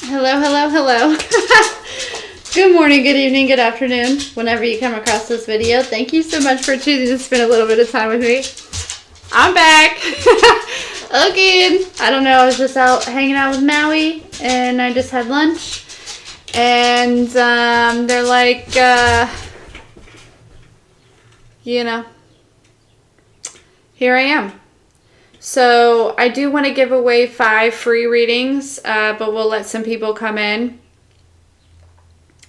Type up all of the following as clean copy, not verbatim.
Hello, hello, hello. Good morning, good evening, good afternoon, whenever you come across this video. Thank you so much for choosing to spend a little bit of time with me. I'm back. Again. I don't know, I was just out hanging out with Maui, and I just had lunch. And they're like, you know, here I am. So I do want to give away 5 free readings, but we'll let some people come in.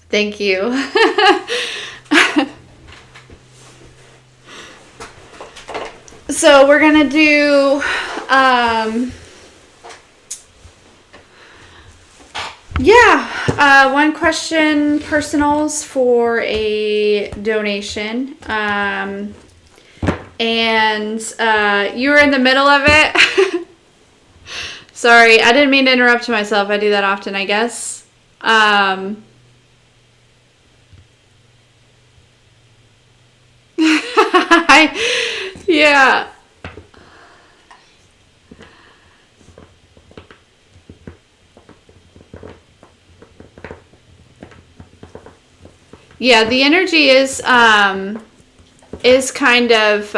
Thank you. So we're going to do, one question personals for a donation. And you were in the middle of it. Sorry, I didn't mean to interrupt myself. I do that often, I guess. Yeah. Yeah, the energy is kind of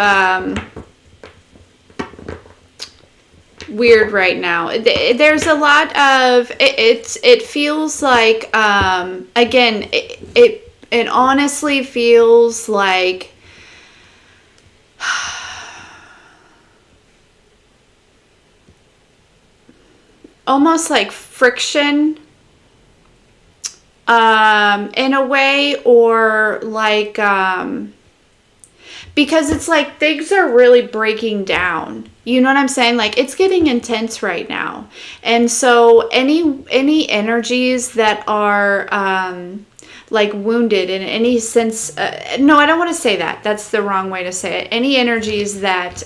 weird right now. There's a lot of it feels like again it honestly feels like almost like friction in a way, or like because it's like things are really breaking down. You know what I'm saying? Like it's getting intense right now. And so any energies that are like wounded in any sense, no, I don't want to say that. That's the wrong way to say it. Any energies that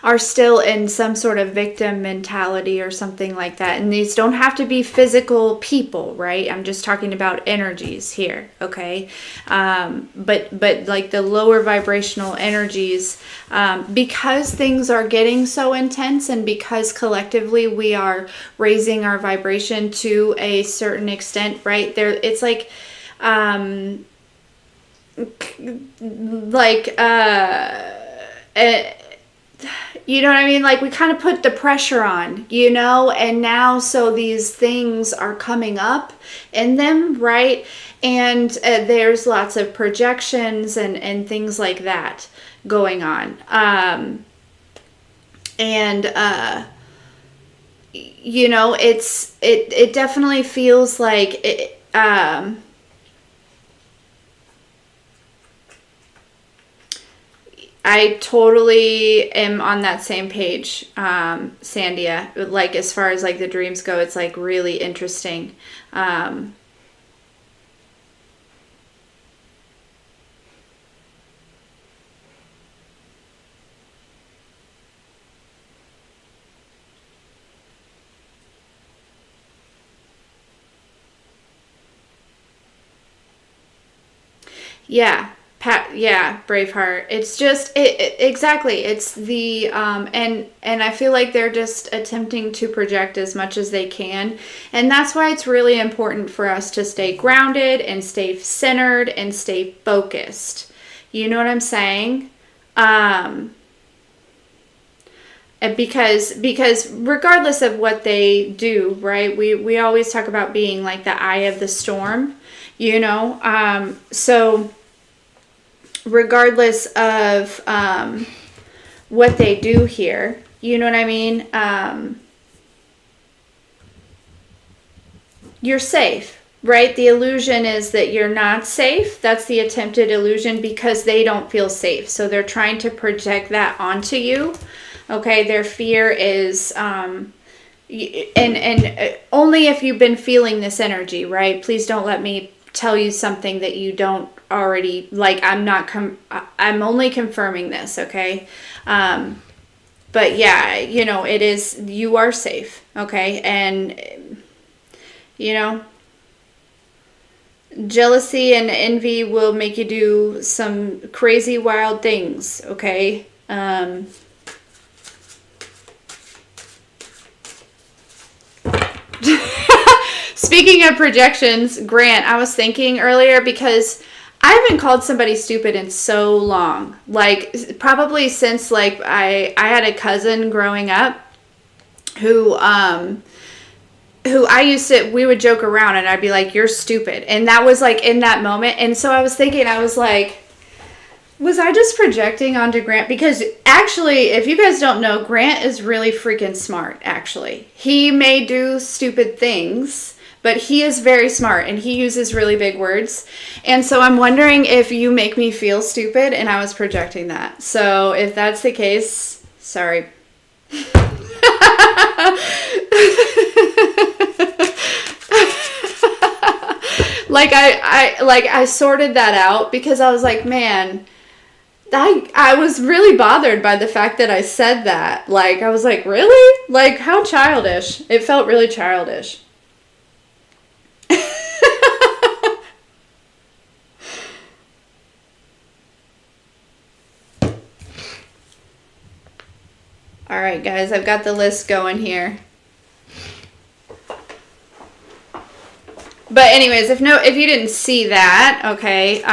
are still in some sort of victim mentality or something like that. And these don't have to be physical people, right? I'm just talking about energies here, okay? But like the lower vibrational energies, because things are getting so intense and because collectively we are raising our vibration to a certain extent, right? It's like, you know what I mean? Like we kind of put the pressure on, you know, and now so these things are coming up in them, right? And there's lots of projections and things like that going on. You know, it definitely feels like it, I totally am on that same page, Sandia. Like as far as like the dreams go, it's like really interesting. Yeah. Yeah, Braveheart. It's just exactly. It's the and I feel like they're just attempting to project as much as they can, and that's why it's really important for us to stay grounded and stay centered and stay focused. You know what I'm saying? Because regardless of what they do, right? We always talk about being like the eye of the storm, you know. So regardless of what they do here, you know what I mean? You're safe, right? The illusion is that you're not safe. That's the attempted illusion because they don't feel safe. So they're trying to project that onto you. Okay, their fear is, and only if you've been feeling this energy, right? Please don't let me tell you something that you don't already, like, I'm only confirming this, okay? But yeah, you know, it is, you are safe, okay? And, you know, jealousy and envy will make you do some crazy, wild things, okay? Speaking of projections, Grant, I was thinking earlier because I haven't called somebody stupid in so long. Like, probably since, like, I had a cousin growing up who I used to, we would joke around and I'd be like, you're stupid. And that was, like, in that moment. And so I was thinking, I was like, was I just projecting onto Grant? Because actually, if you guys don't know, Grant is really freaking smart, actually. He may do stupid things, but he is very smart and he uses really big words. And so I'm wondering if you make me feel stupid and I was projecting that. So if that's the case, sorry. Like I sorted that out because I was like, man, I was really bothered by the fact that I said that. Like, I was like, really? Like, how childish. It felt really childish. All right, guys, I've got the list going here. But anyways, if you didn't see that, okay,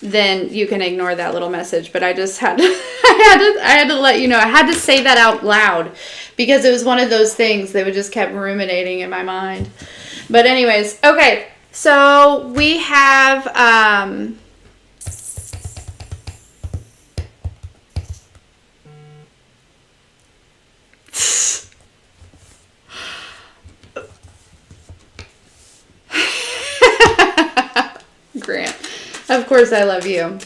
then you can ignore that little message. But I just had to, I had to let you know. I had to say that out loud because it was one of those things that would just kept ruminating in my mind. But anyways, okay, so we have Grant. Of course I love you.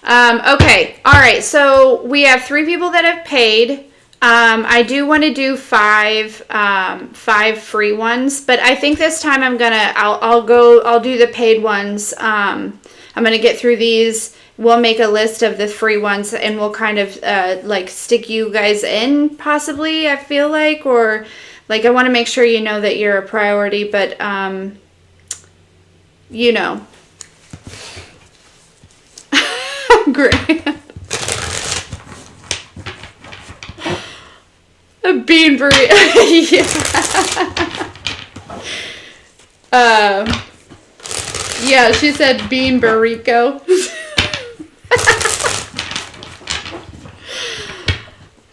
Okay. All right. So we have 3 people that have paid. I do want to do 5 free ones, but I think this time I'll do the paid ones. I'm going to get through these. We'll make a list of the free ones and we'll kind of, like stick you guys in possibly, I feel like, or like, I want to make sure you know that you're a priority, but, you know. Great. A bean burrito. Yeah. Yeah, she said bean burrito.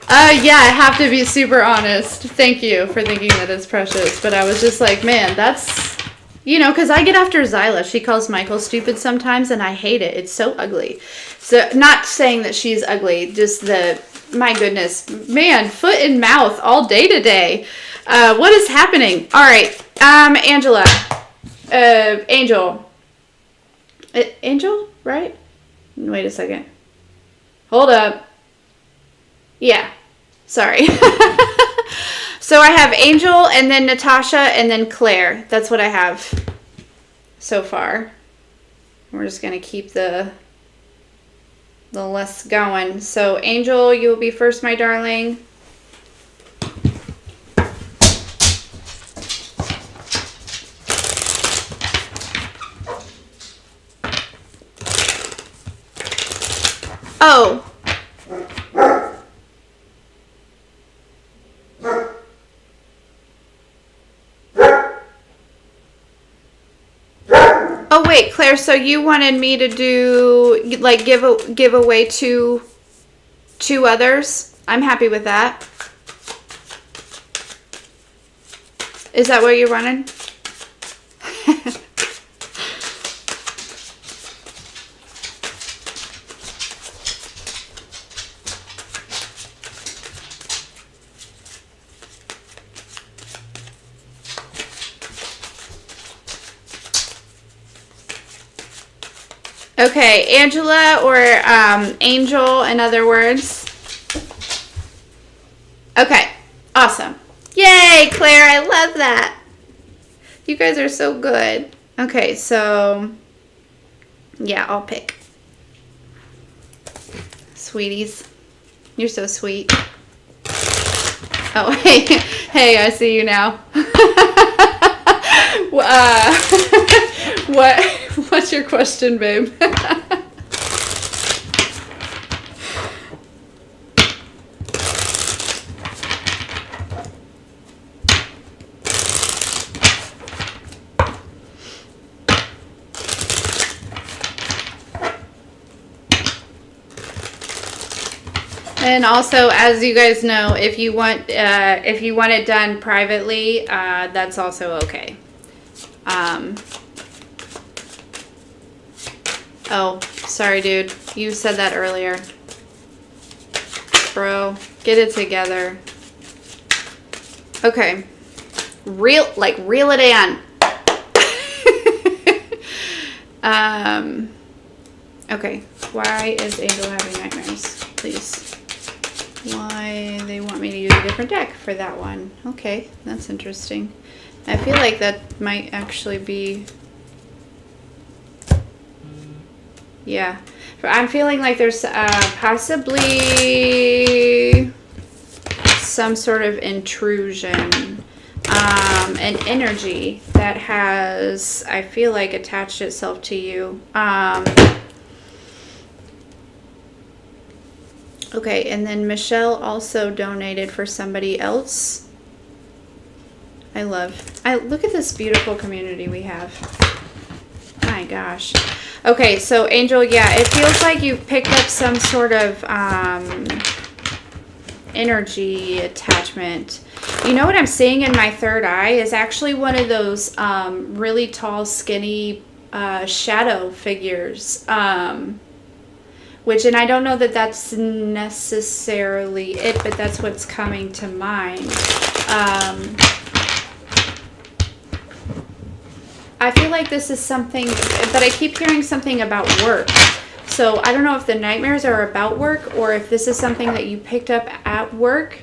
Yeah, I have to be super honest. Thank you for thinking that it's precious. But I was just like, man, that's, you know, because I get after Zyla. She calls Michael stupid sometimes, and I hate it. It's so ugly. So, not saying that she's ugly, just my goodness. Man, foot and mouth all day today. What is happening? All right, Angela. Angel. Angel, right? Wait a second. Hold up. Yeah. Sorry. So I have Angel and then Natasha and then Claire. That's what I have so far. We're just going to keep the list going. So Angel, you will be first, my darling. Oh. Oh wait, Claire, so you wanted me to do, like, give away two others? I'm happy with that. Is that what you're running? Okay, Angela or Angel, in other words. Okay, awesome. Yay, Claire, I love that. You guys are so good. Okay, so, yeah, I'll pick. Sweeties, you're so sweet. Oh, hey, hey, I see you now. What's your question, babe? And also, as you guys know, if you want it done privately, that's also okay. Oh, sorry, dude. You said that earlier. Bro, get it together. Okay. Reel it in. Okay. Why is Angel having nightmares? Please. Why they want me to use a different deck for that one. Okay, that's interesting. I feel like that might actually be... Yeah. I'm feeling like there's possibly some sort of intrusion, an energy that has, I feel like, attached itself to you. Okay, and then Michelle also donated for somebody else. Look at this beautiful community we have. My gosh. Okay, so Angel, yeah, it feels like you've picked up some sort of energy attachment. You know what I'm seeing in my third eye is actually one of those really tall, skinny shadow figures. And I don't know that that's necessarily it, but that's what's coming to mind. I feel like this is something, but I keep hearing something about work. So I don't know if the nightmares are about work or if this is something that you picked up at work.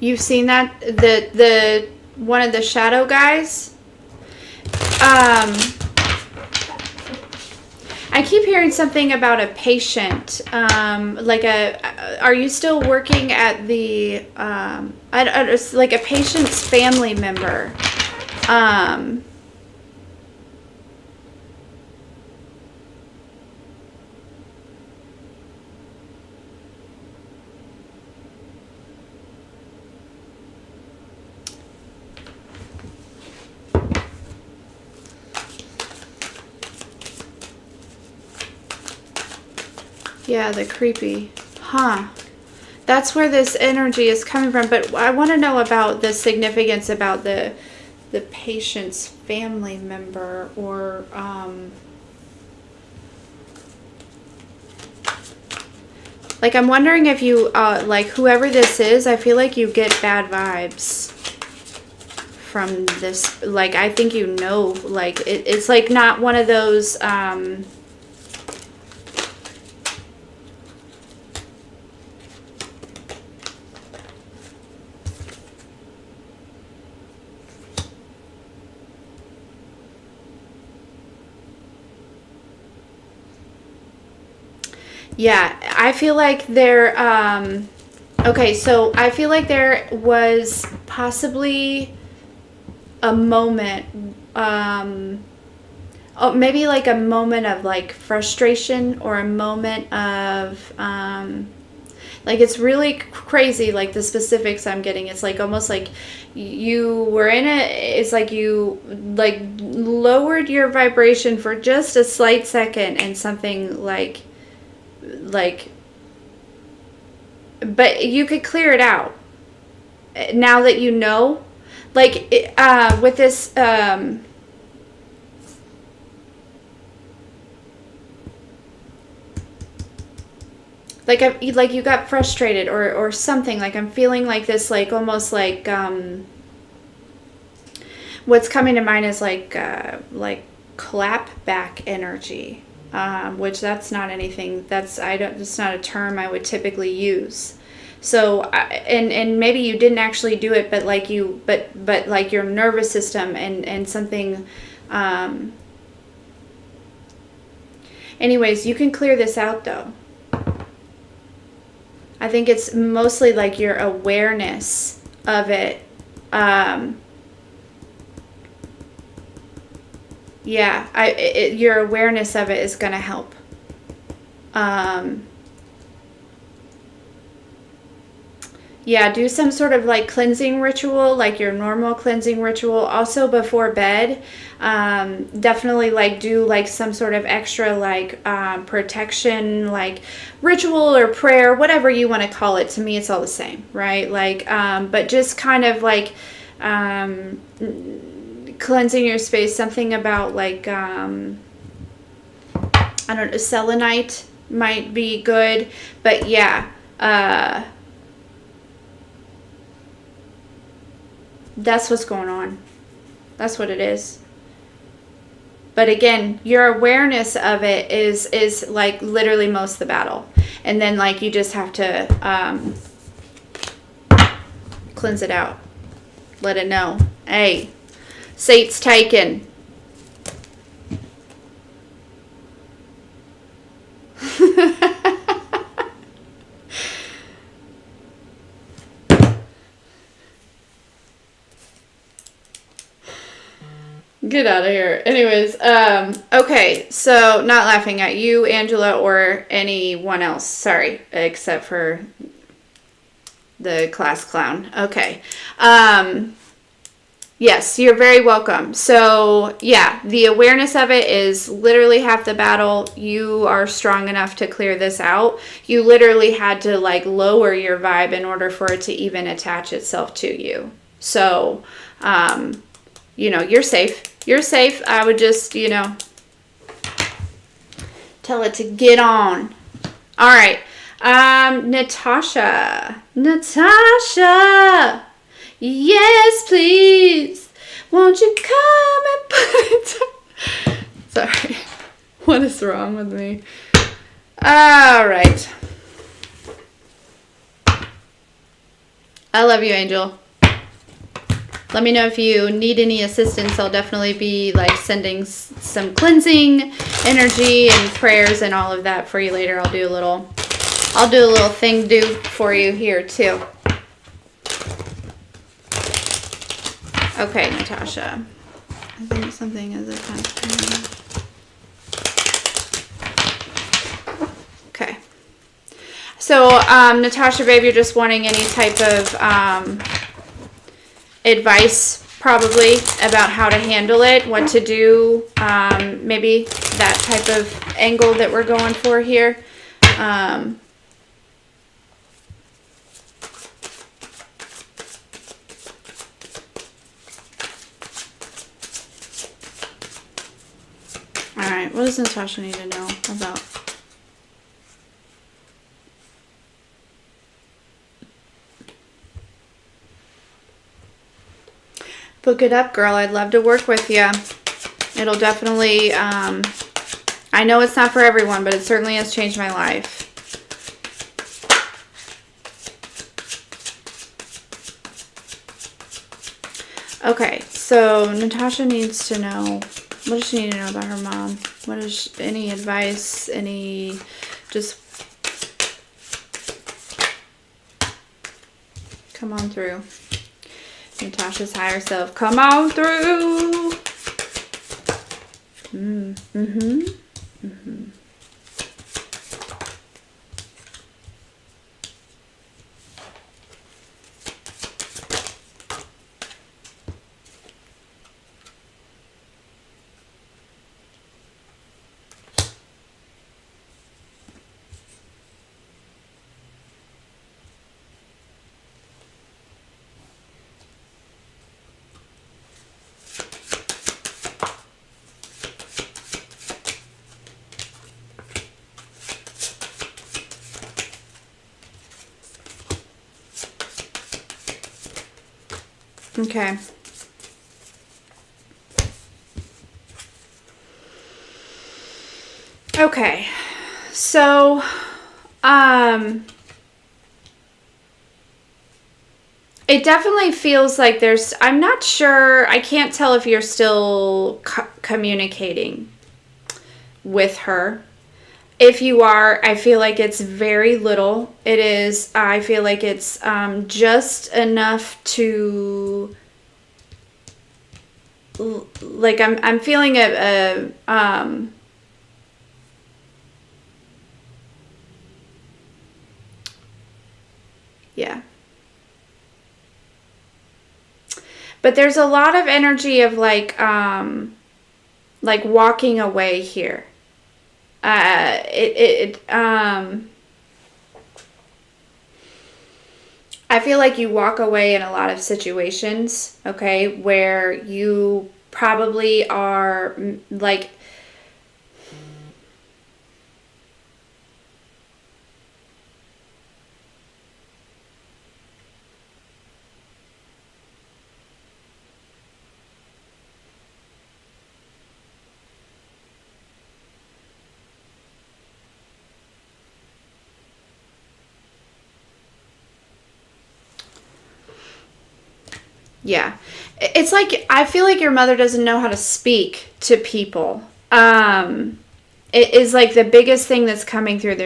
You've seen that? The one of the shadow guys? I keep hearing something about a patient, are you still working at the, it's like a patient's family member. Yeah, the creepy. Huh. That's where this energy is coming from. But I want to know about the significance about the patient's family member or... Like, I'm wondering if you, like, whoever this is, I feel like you get bad vibes from this. Like, I think you know, like, it's like not one of those... Yeah, I feel like there, okay, so I feel like there was possibly a moment, maybe like a moment of like frustration or a moment of, like it's really crazy, like the specifics I'm getting. It's like almost like you were in it's like you like lowered your vibration for just a slight second and something like, but you could clear it out now that you know, like with this like you got frustrated or something. Like I'm feeling like this, like almost like what's coming to mind is like clap back energy. Which that's not anything, it's not a term I would typically use. So, and maybe you didn't actually do it, but like but like your nervous system and something, anyways, you can clear this out though. I think it's mostly like your awareness of it. Yeah, your awareness of it is going to help. Yeah, do some sort of like cleansing ritual, like your normal cleansing ritual. Also before bed, definitely like do like some sort of extra like protection, like ritual or prayer, whatever you want to call it. To me, it's all the same, right? Like, but just kind of like cleansing your space. Something about like, I don't know, selenite might be good, but yeah. That's what's going on. That's what it is. But again, your awareness of it is like literally most of the battle. And then like you just have to cleanse it out. Let it know. Hey, Sate's taken. Get out of here. Anyways, okay, so not laughing at you, Angela, or anyone else. Sorry, except for the class clown. Okay. Yes, you're very welcome. So, yeah, the awareness of it is literally half the battle. You are strong enough to clear this out. You literally had to, like, lower your vibe in order for it to even attach itself to you. So, you know, you're safe. You're safe. I would just, you know, tell it to get on. All right. Natasha. Natasha. Yes, please. Won't you come and put it down? Sorry. What is wrong with me? All right. I love you, Angel. Let me know if you need any assistance. I'll definitely be like sending some cleansing energy and prayers and all of that for you later. I'll do a little thing for you here too. Okay, Natasha. I think something is attached. Okay. So, Natasha, babe, you're just wanting any type of advice probably about how to handle it, what to do, maybe that type of angle that we're going for here. All right, what does Natasha need to know about? Book it up, girl. I'd love to work with you. It'll definitely, I know it's not for everyone, but it certainly has changed my life. Okay, so Natasha needs to know, what does she need to know about her mom? What is, any advice, any, just come on through. Natasha's higher self, come on through. Okay. Okay. So, it definitely feels like there's, I'm not sure, I can't tell if you're still communicating with her. If you are, I feel like it's very little. It is, I feel like it's just enough to, like, I'm feeling But there's a lot of energy of like walking away here. I feel like you walk away in a lot of situations, okay, where you probably are like, yeah. It's like, I feel like your mother doesn't know how to speak to people. It is like the biggest thing that's coming through.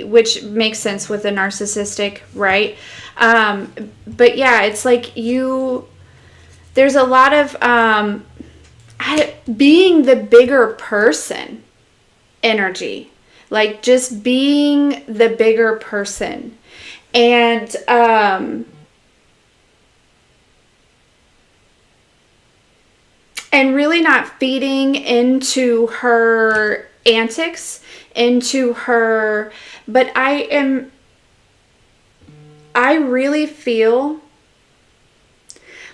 Which makes sense with a narcissistic, right? But yeah, it's like there's a lot of being the bigger person energy. Like just being the bigger person. And, and really not feeding into her antics, into her, but I really feel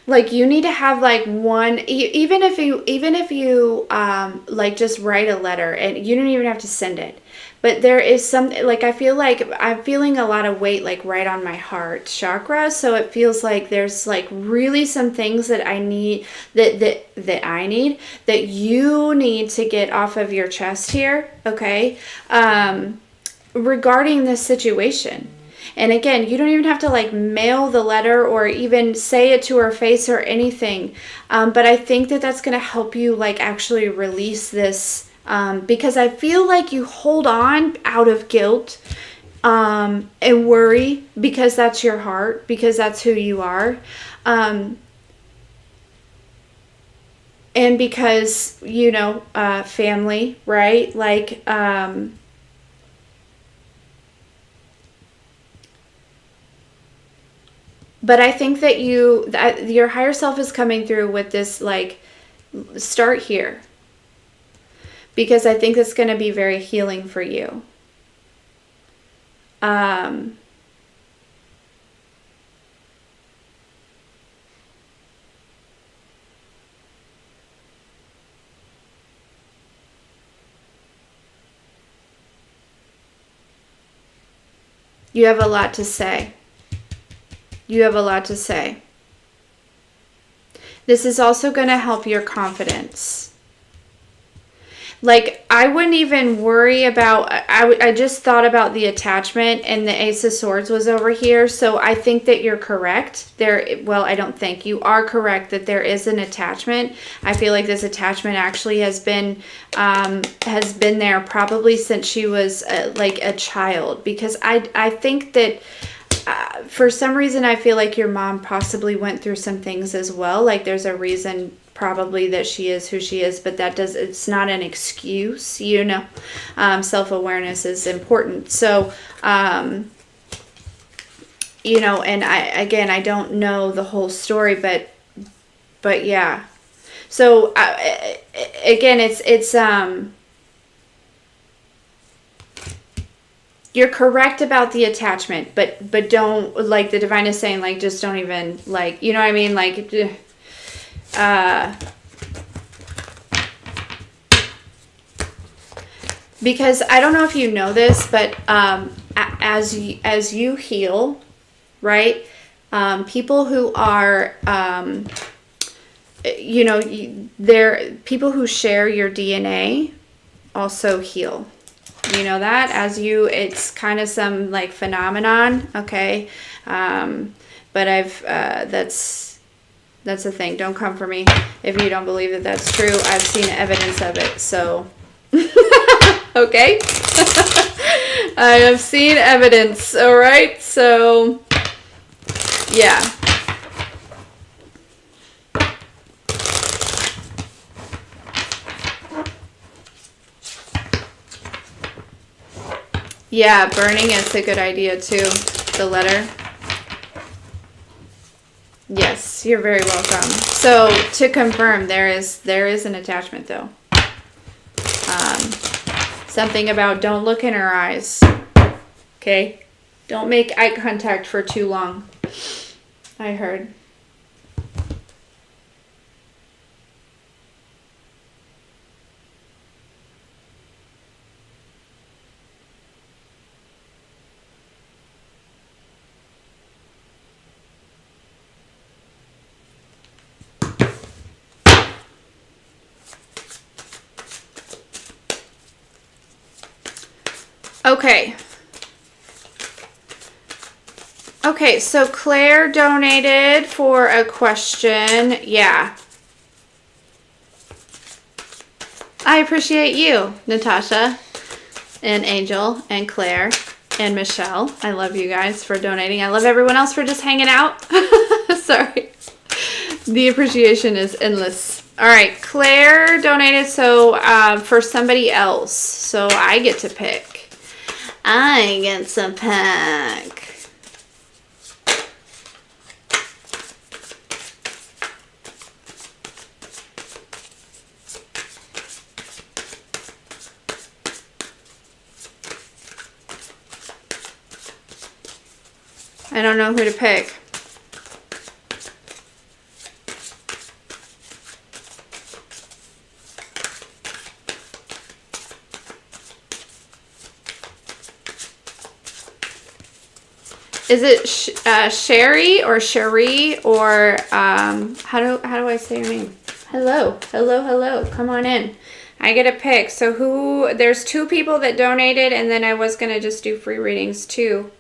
like you need to have like one, even if you like just write a letter and you don't even have to send it. But there is some, like, I feel like I'm feeling a lot of weight, like right on my heart chakra. So it feels like there's like really some things that I need, that you need to get off of your chest here. Okay. Regarding this situation. And again, you don't even have to like mail the letter or even say it to her face or anything. But I think that that's going to help you like actually release this. Because I feel like you hold on out of guilt and worry because that's your heart, because that's who you are. And because, family, right? Like, but I think that your higher self is coming through with this, like, start here. Because I think it's going to be very healing for you. You have a lot to say. You have a lot to say. This is also going to help your confidence. Like, I wouldn't even worry about, I just thought about the attachment and the Ace of Swords was over here. So I think that you're correct there. Well, I don't think you are correct that there is an attachment. I feel like this attachment actually has been there probably since she was like a child, because I think that for some reason, I feel like your mom possibly went through some things as well. Like there's a reason probably that she is who she is, but it's not an excuse, self-awareness is important. So, and I don't know the whole story, but yeah. So, again, it's you're correct about the attachment, but don't, like the divine is saying, like, just don't even, like, you know what I mean? Like, because I don't know if you know this, but as you heal, right? People who are, they're people who share your DNA also heal. You know that it's kind of some like phenomenon. Okay. But that's the thing. Don't come for me if you don't believe that that's true. I've seen evidence of it. So, okay. I have seen evidence. All right. So, yeah. Yeah, burning is a good idea too. The letter. Yes. you're very welcome. So to confirm, there is an attachment though. Something about don't look in her eyes. Okay? Don't make eye contact for too long. I heard. Okay. Okay, so Claire donated for a question. Yeah. I appreciate you, Natasha, and Angel, and Claire, and Michelle. I love you guys for donating. I love everyone else for just hanging out. Sorry. The appreciation is endless. All right, Claire donated for somebody else. So I get to pick. I get to pick. I don't know who to pick. Is it Sherry or Cherie or how do I say your name? Hello, hello, hello. Come on in. I get a pick. So there's 2 people that donated, and then I was gonna just do free readings too.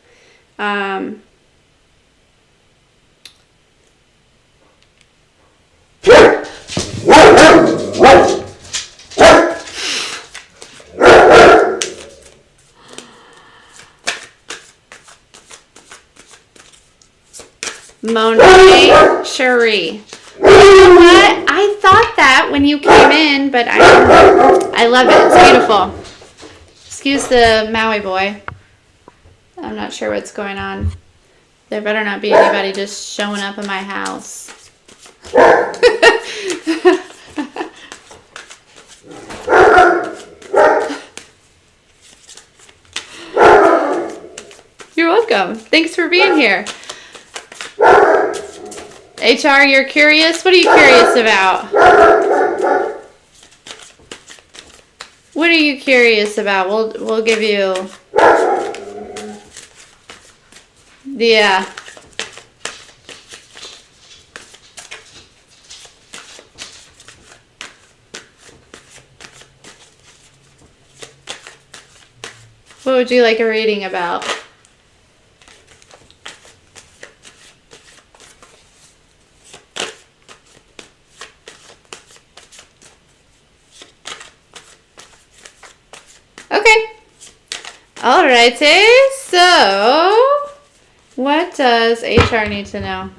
Monae, Cherie. You know what? I thought that when you came in, but I love it. It's beautiful. Excuse the Maui boy. I'm not sure what's going on. There better not be anybody just showing up in my house. You're welcome. Thanks for being here. HR, you're curious? What are you curious about? What are you curious about? We'll give you... Yeah. What would you like a reading about? Alrighty, so what does HR need to know?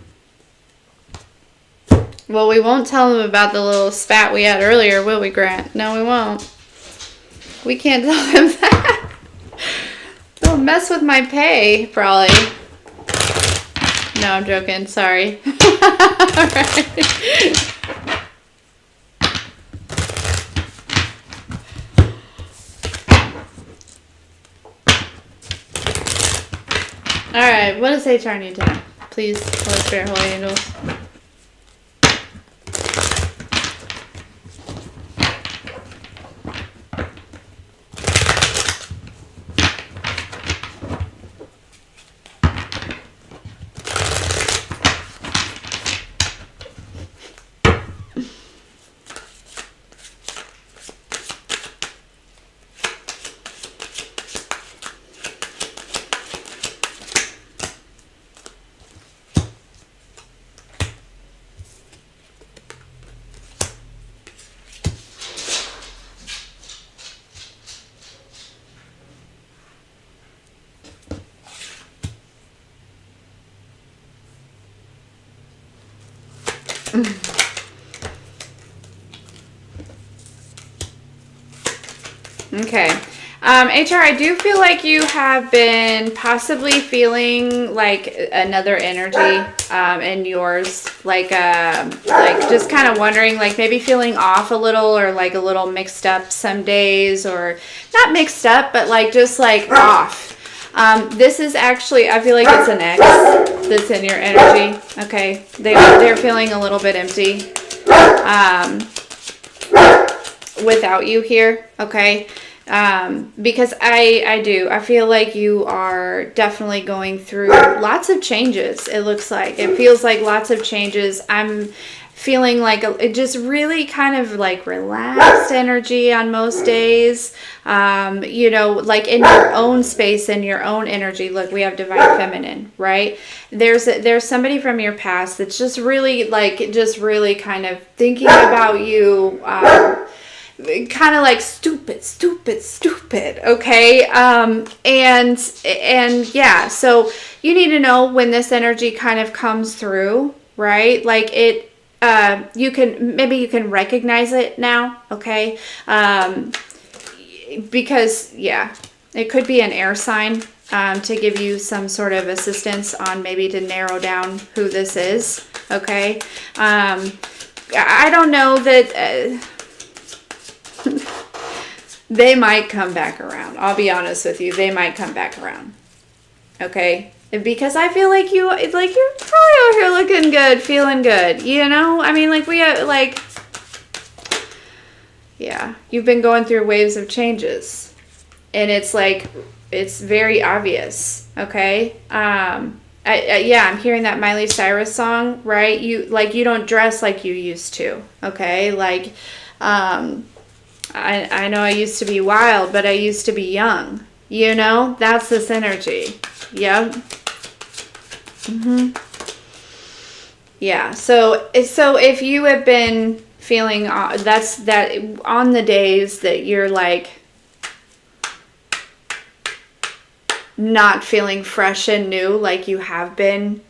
Well, we won't tell them about the little spat we had earlier, will we, Grant? No, we won't. We can't tell them that. They'll mess with my pay, probably. No, I'm joking. Sorry. Alright. Alright, what does HR need to know? Please, Holy Spirit, Holy Angels. Okay. HR, I do feel like you have been possibly feeling like another energy in yours, like just kind of wondering, like maybe feeling off a little, or like a little mixed up some days, or not mixed up, but like just like off. This is actually, I feel like it's an X that's in your energy. Okay, they're feeling a little bit empty without you here. Okay. Because I feel like you are definitely going through lots of changes. It looks like, it feels like lots of changes. I'm feeling like it just really kind of like relaxed energy on most days. You know, like in your own space, in your own energy. Look, we have divine feminine, right? There's somebody from your past that's just really kind of thinking about you, kind of like stupid, okay? And yeah, so you need to know when this energy kind of comes through, right? Like it, you can recognize it now, okay? Because yeah, it could be an air sign, to give you some sort of assistance on maybe to narrow down who this is, okay? I don't know that, they might come back around. I'll be honest with you. They might come back around. Okay? Because I feel like you're probably out here looking good, feeling good. You know? I mean, like, we have, like, yeah. You've been going through waves of changes. And it's like, it's very obvious. Okay? Yeah, I'm hearing that Miley Cyrus song, right? You don't dress like you used to. Okay? Like, I know I used to be wild, but I used to be young. You know? That's this energy. Yep. Yeah. So if you have been feeling that on the days that you're like not feeling fresh and new like you have been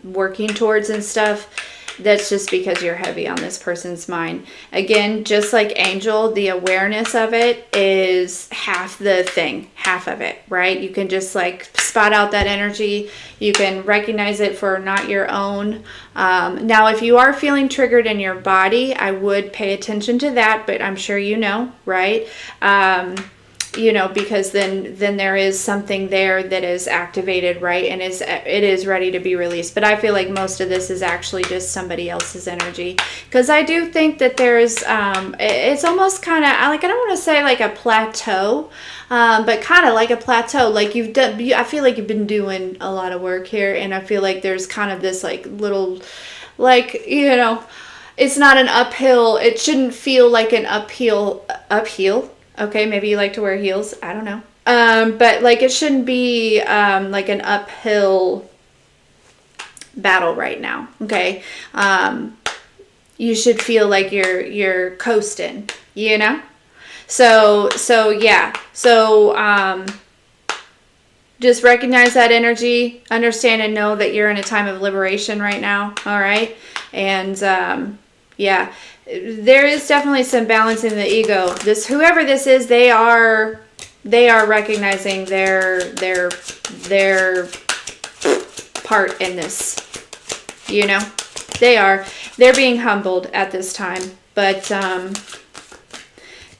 working towards and stuff, that's just because you're heavy on this person's mind. Again, just like Angel, the awareness of it is half the thing, half of it, right? You can just like spot out that energy. You can recognize it for not your own. Now, if you are feeling triggered in your body, I would pay attention to that, but I'm sure you know, right? You know, because then there is something there that is activated, right? And it is ready to be released. But I feel like most of this is actually just somebody else's energy. Because I do think that there's, it's almost kind of, like, I don't want to say like a plateau, but kind of like a plateau. Like I feel like you've been doing a lot of work here. And I feel like there's kind of this like little, like, you know, it's not an uphill. It shouldn't feel like an uphill. Okay, maybe you like to wear heels. I don't know. But like it shouldn't be like an uphill battle right now. Okay. You should feel like you're coasting, you know? So yeah. So just recognize that energy, understand and know that you're in a time of liberation right now. All right. And yeah. There is definitely some balancing the ego. Whoever this is, they are recognizing their part in this. You know, they're being humbled at this time, but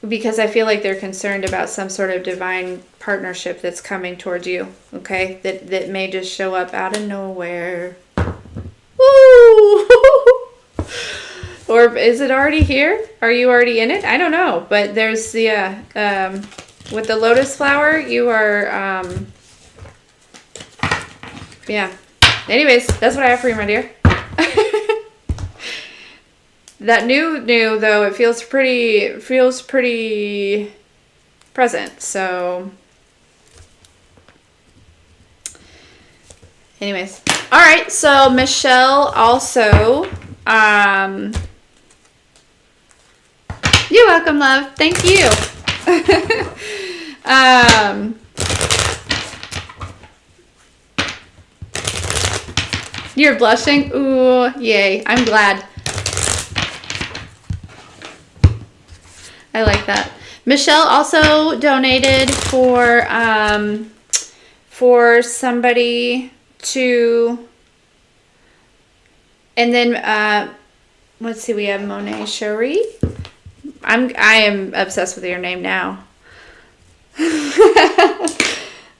because I feel like they're concerned about some sort of divine partnership that's coming towards you. Okay, that may just show up out of nowhere. Woo! Or is it already here? Are you already in it? I don't know. But there's the, with the lotus flower, you are, yeah. Anyways, that's what I have for you, my dear. That new though, it feels pretty present. So, anyways. All right. So Michelle also, you're welcome, love. Thank you. You're blushing? Ooh, yay. I'm glad. I like that. Michelle also donated for somebody to, and then let's see, we have Monae Cherie. I am obsessed with your name now.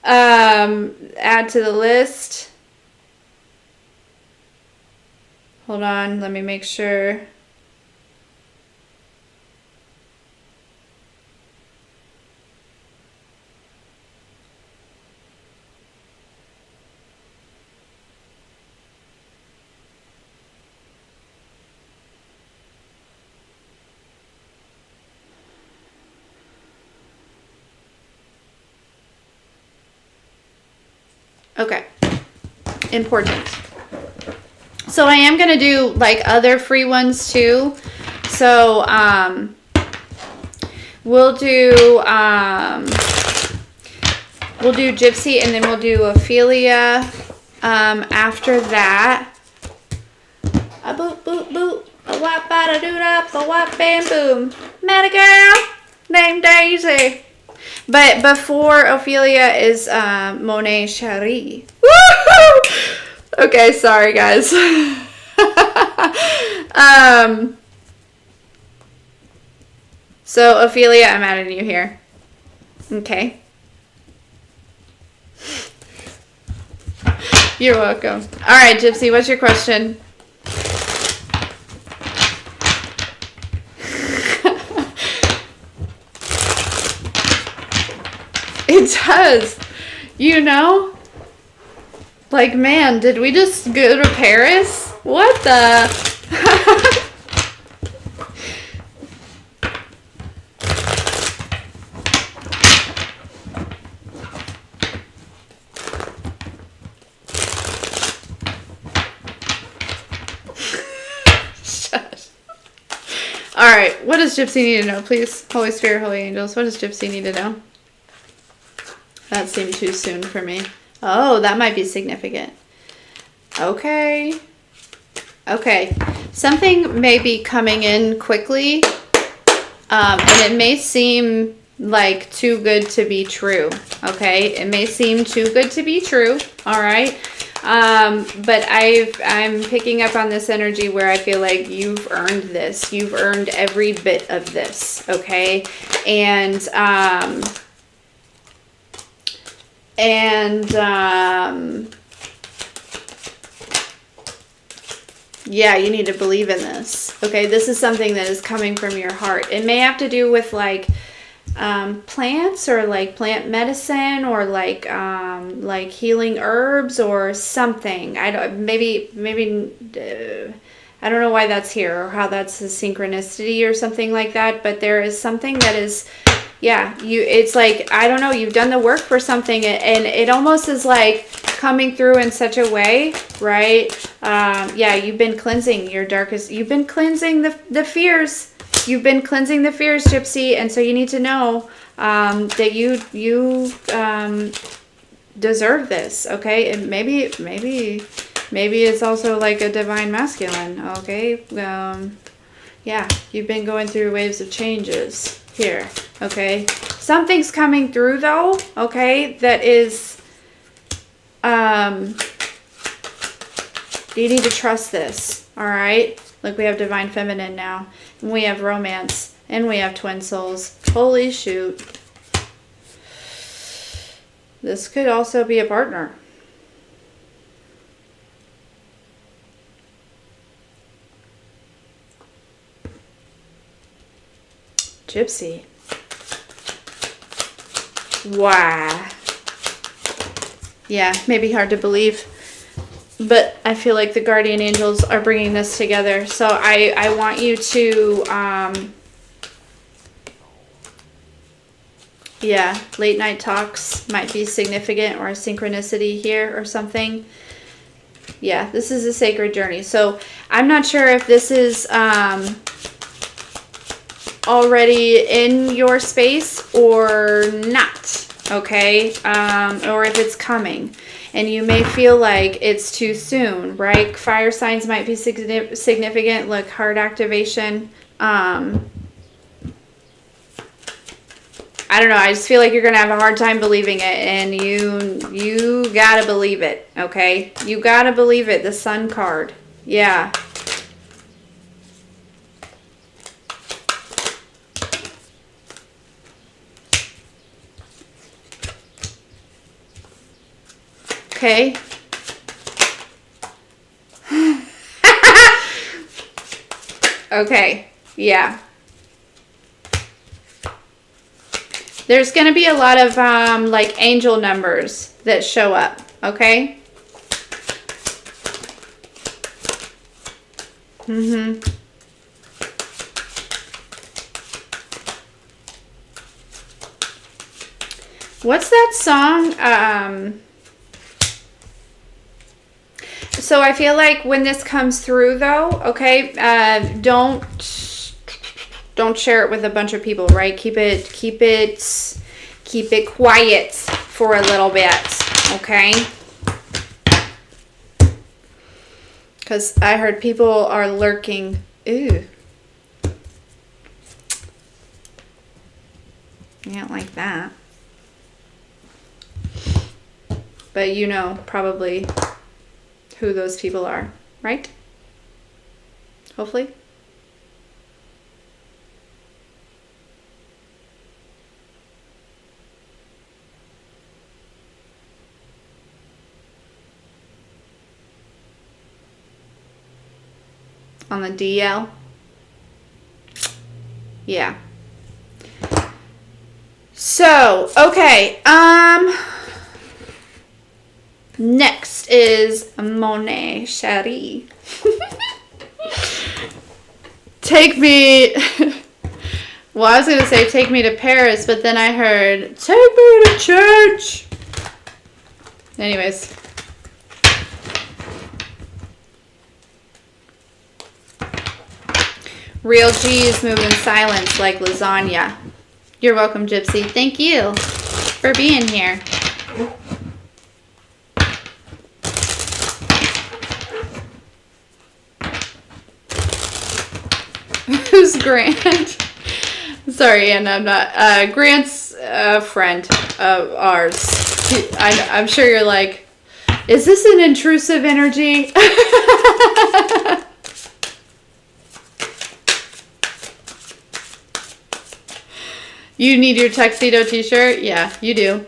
Add to the list. Hold on, let me make sure. Okay, important. So I am gonna do like other free ones too. So we'll do Gypsy, and then we'll do Ofilia after that. A boop boop boop, a whop bada doo da, a whop bam boom. Met a girl named Daisy. But before Ofilia is Monae Cherie. Woohoo! Okay, sorry guys. So Ofilia, I'm adding you here. Okay. You're welcome. All right, Gypsy, what's your question? It does. You know? Like, man, did we just go to Paris? What the? Shush. All right, what does Gypsy need to know, please? Holy Spirit, Holy Angels, what does Gypsy need to know? That seemed too soon for me. Oh, that might be significant. Okay. Okay. Something may be coming in quickly. And it may seem like too good to be true. Okay. It may seem too good to be true. All right. But I'm picking up on this energy where I feel like you've earned this. You've earned every bit of this. Okay. Yeah, you need to believe in this. Okay, this is something that is coming from your heart. It may have to do with like plants, or like plant medicine, or like healing herbs or something. I don't know why that's here, or how that's a synchronicity or something like that, but there is something that is, yeah, it's like, I don't know, you've done the work for something, and it almost is like coming through in such a way, right? Yeah, you've been cleansing your darkest, you've been cleansing the fears. You've been cleansing the fears, Gypsy, and so you need to know that you deserve this, okay? And maybe it's also like a divine masculine, okay? Yeah, you've been going through waves of changes here, okay? Something's coming through though, okay, that is, you need to trust this, all right? Look, we have divine feminine now, and we have romance, and we have twin souls. Holy shoot. This could also be a partner. Gypsy. Wow. Yeah, maybe hard to believe, but I feel like the guardian angels are bringing this together. So I want you to, yeah, late night talks might be significant, or a synchronicity here or something. Yeah, this is a sacred journey. So I'm not sure if this is already in your space or not, okay? Or if it's coming. And you may feel like it's too soon, right? Fire signs might be significant, like heart activation. I don't know. I just feel like you're going to have a hard time believing it, and you got to believe it, okay? You got to believe it. The Sun card. Yeah. Okay. Okay. Yeah. There's going to be a lot of like angel numbers that show up, okay? What's that song? So I feel like when this comes through though, okay, don't share it with a bunch of people, right? Keep it quiet for a little bit, okay? Because I heard people are lurking. Ooh. I don't like that. But you know probably who those people are, right? Hopefully. On the DL. Yeah. So, okay. Next is Monae Cherie. Take me. Well, I was going to say take me to Paris, but then I heard take me to church. Anyways. Real G's move in silence like lasagna. You're welcome, Gypsy. Thank you for being here. Who's Grant? Sorry, Anna, I'm not. Grant's a friend of ours. I'm sure you're like, is this an intrusive energy? You need your tuxedo t-shirt? Yeah, you do.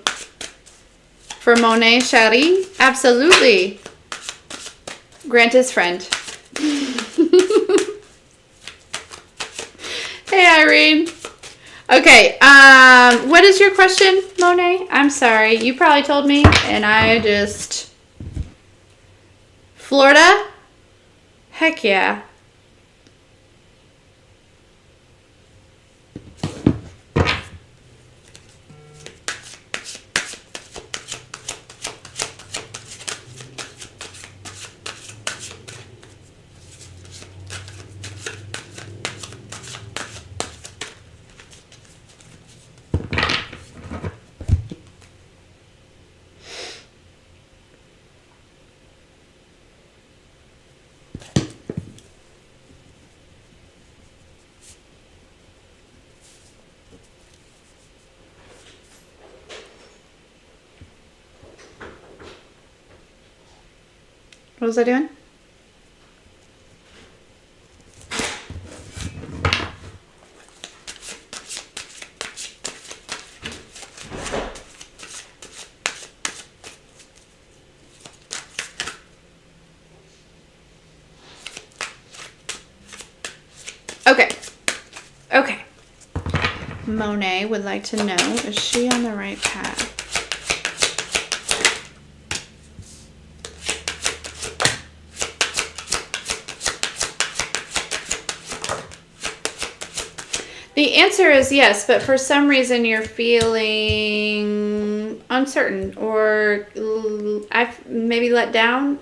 For Monae Cherie? Absolutely. Grant is friend. Hey, Irene. Okay, what is your question, Monae? I'm sorry. You probably told me, and I just... Florida? Heck yeah. What was I doing? Okay. Okay. Monae would like to know, is she on the right path? The answer is yes, but for some reason you're feeling uncertain or maybe let down,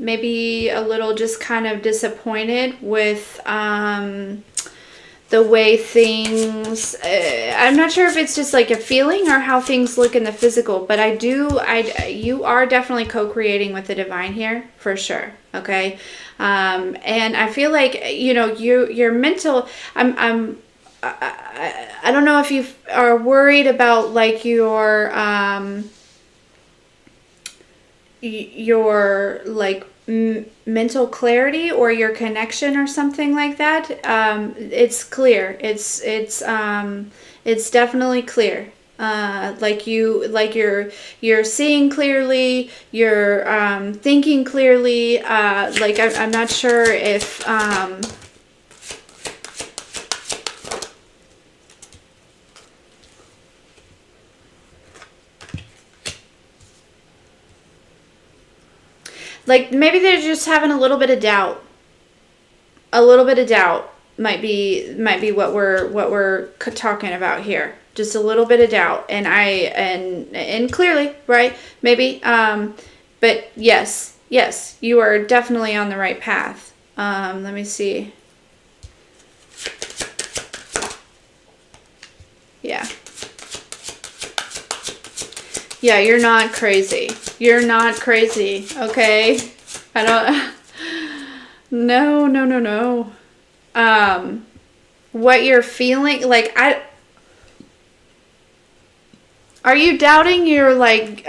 maybe a little just kind of disappointed with the way things, I'm not sure if it's just like a feeling or how things look in the physical, but you are definitely co-creating with the divine here, for sure, okay? And I feel like, you know, your mental, I don't know if you are worried about like your like mental clarity or your connection or something like that. It's clear. It's definitely clear. You're seeing clearly, you're thinking clearly. I'm not sure if like maybe they're just having a little bit of doubt. A little bit of doubt might be what we're talking about here. Just a little bit of doubt, and clearly, right? Maybe, but yes, you are definitely on the right path. Let me see. Yeah. Yeah, you're not crazy. You're not crazy, okay? I don't... No. What you're feeling, like, are you doubting your, like,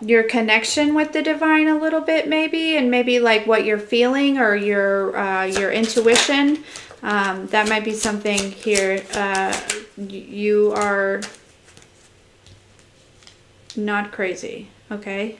your connection with the divine a little bit, maybe? And maybe, like, what you're feeling or your intuition? That might be something here. You are not crazy, okay?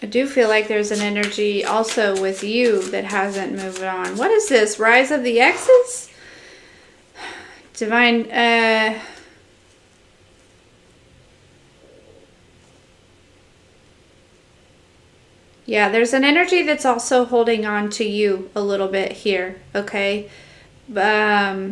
I do feel like there's an energy also with you that hasn't moved on. What is this? Rise of the X's? Divine, yeah, there's an energy that's also holding on to you a little bit here, okay? But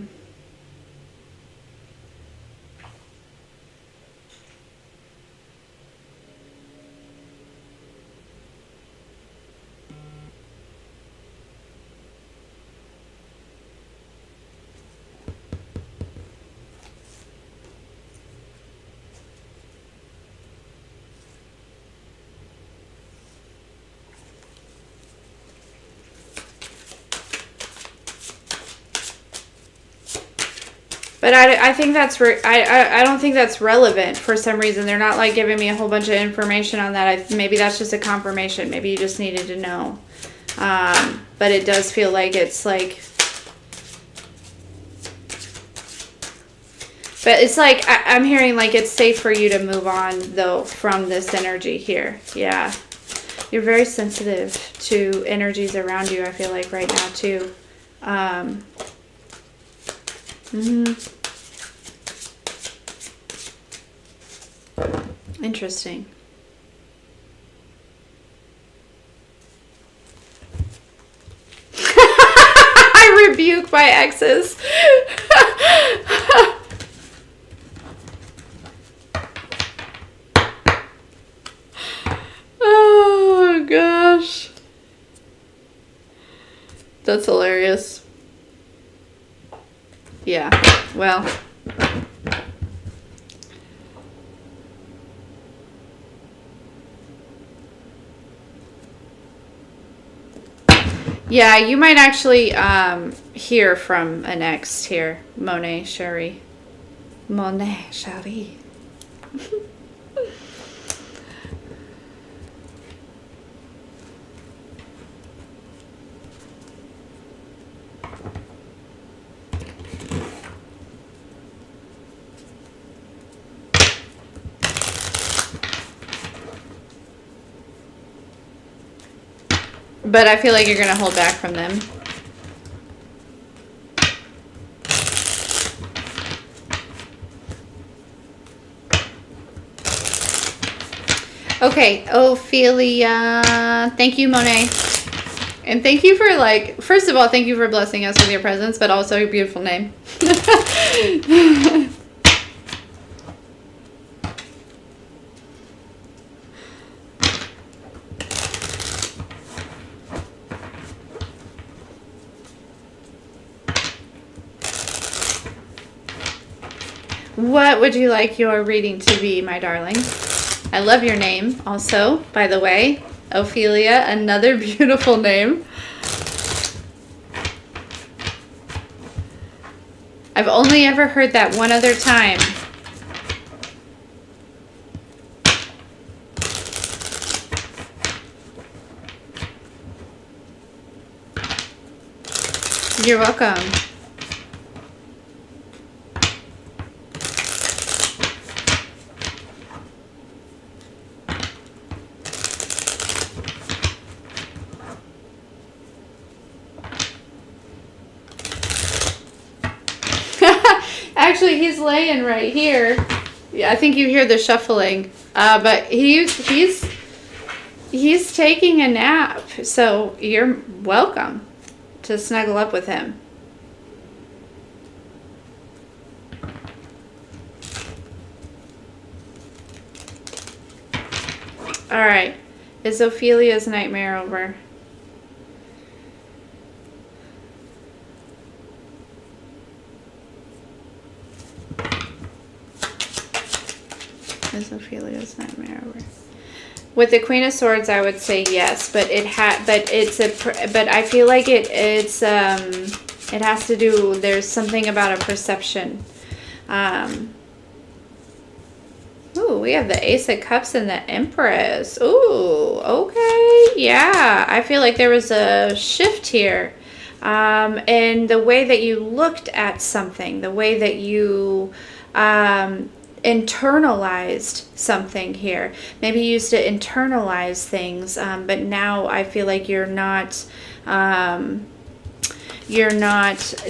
I think that's I don't think that's relevant for some reason. They're not like giving me a whole bunch of information on that. Maybe that's just a confirmation. Maybe you just needed to know. But it does feel like it's like. But it's like I'm hearing like it's safe for you to move on though from this energy here. Yeah, you're very sensitive to energies around you. I feel like right now too. Interesting. I rebuke my exes. Oh gosh. That's hilarious. Yeah, well. Yeah, you might actually hear from an ex here, Monae Sherry. Monae Sherry. But I feel like you're going to hold back from them. Okay, Ofilia. Thank you, Monae. And thank you for, like, first of all, thank you for blessing us with your presence, but also your beautiful name. What would you like your reading to be, my darling? I love your name also, by the way. Ofilia, another beautiful name. I've only ever heard that one other time. You're welcome. Actually, he's laying right here. Yeah, I think you hear the shuffling. But he's taking a nap. So you're welcome to snuggle up with him. All right. Is Ophelia's nightmare over? Is Ophelia's nightmare over? With the Queen of Swords, I would say yes, but but I feel like it has to do. There's something about a perception. Ooh, we have the Ace of Cups and the Empress. Ooh, okay, yeah. I feel like there was a shift here, in the way that you looked at something, the way that you internalized something here. Maybe you used to internalize things, but now I feel like you're not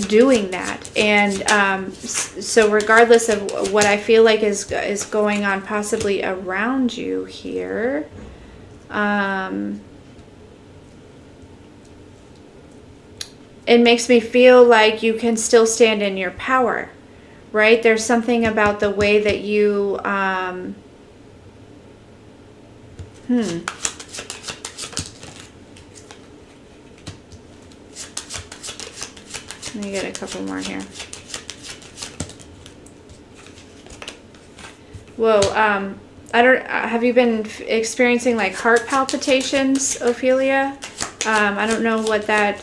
doing that. And so regardless of what I feel like is going on possibly around you here, it makes me feel like you can still stand in your power. Right? There's something about the way that you, Let me get a couple more here. Whoa, have you been experiencing like heart palpitations, Ofilia? I don't know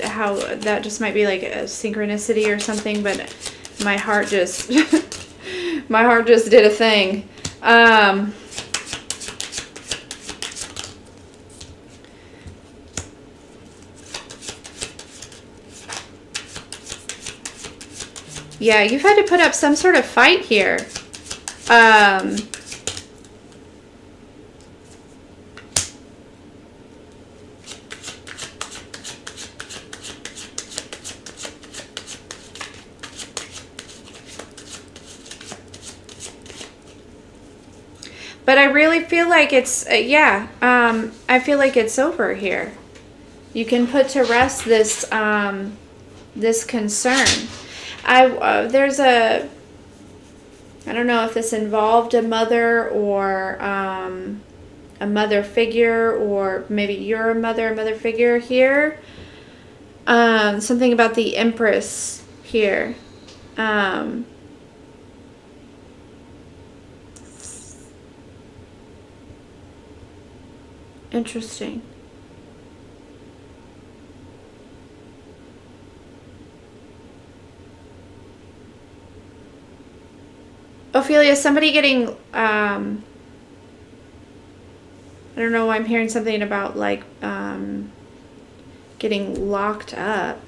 how that just might be like a synchronicity or something, but my heart just did a thing. Yeah, you've had to put up some sort of fight here. But I really feel like it's, I feel like it's over here. You can put to rest this, this concern. I don't know if this involved a mother or a mother figure, or maybe you're a mother figure here. Something about the Empress here. Interesting. Ophelia, somebody getting, I don't know, I'm hearing something about like getting locked up.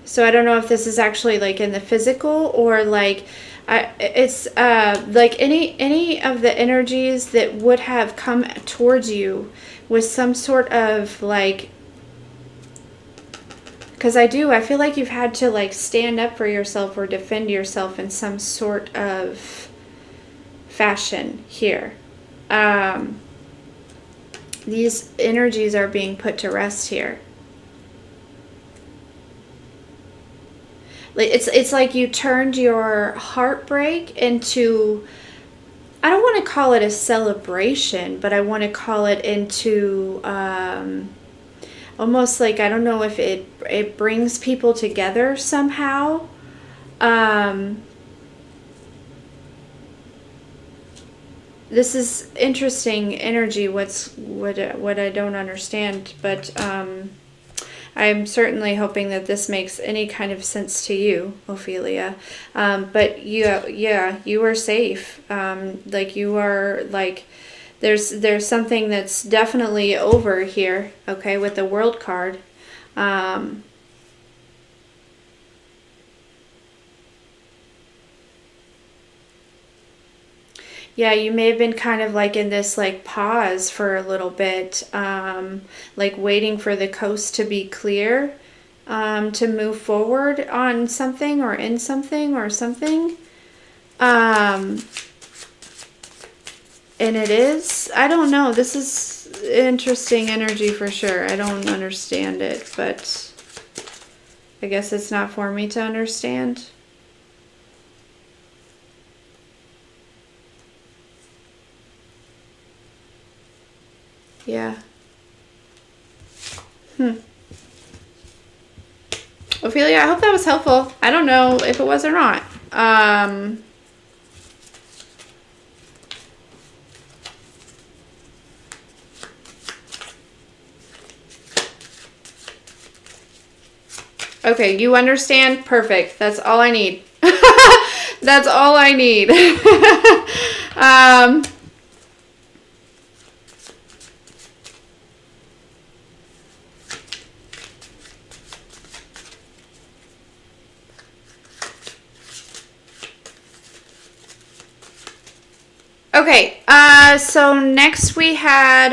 So I don't know if this is actually like in the physical or like it's like any of the energies that would have come towards you with some sort of like, because I feel like you've had to like stand up for yourself or defend yourself in some sort of fashion here. These energies are being put to rest here. It's like you turned your heartbreak into, I don't want to call it a celebration, but I want to call it into almost like, I don't know if it brings people together somehow. This is interesting energy. What I don't understand, but I'm certainly hoping that this makes any kind of sense to you, Ophelia. But you are safe. Like you are like, there's something that's definitely over here. Okay, with the World card. Yeah, you may have been kind of like in this like pause for a little bit, like waiting for the coast to be clear, to move forward on something or in something or something. And it is, I don't know, this is interesting energy for sure. I don't understand it, but I guess it's not for me to understand. Yeah. Ophelia, I hope that was helpful. I don't know if it was or not. Okay, you understand? Perfect. That's all I need. That's all I need. Okay, so next we had,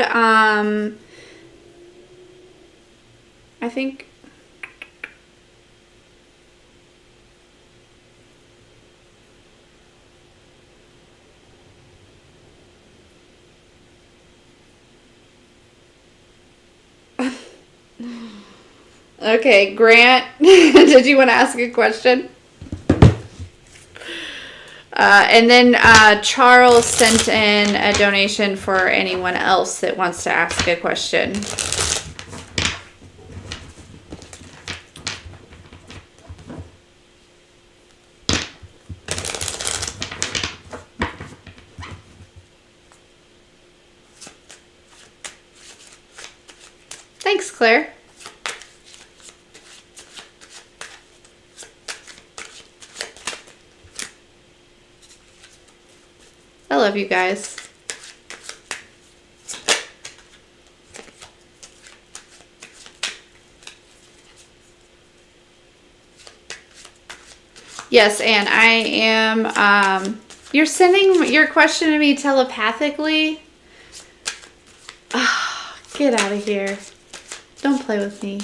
I think, okay, Grant, did you want to ask a question? And then Charles sent in a donation for anyone else that wants to ask a question. Thanks, Claire. I love you guys. Yes, and I am, you're sending your question to me telepathically? Oh, get out of here. Don't play with me.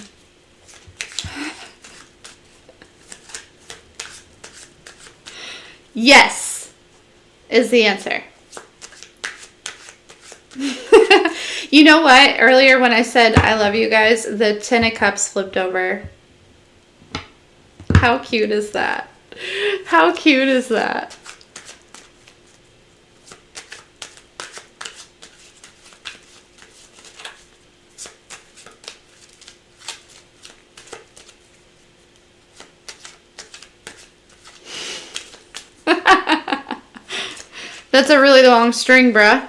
Yes, is the answer. You know what? Earlier when I said I love you guys, the 10 of Cups flipped over. How cute is that? How cute is that? That's a really long string, bruh.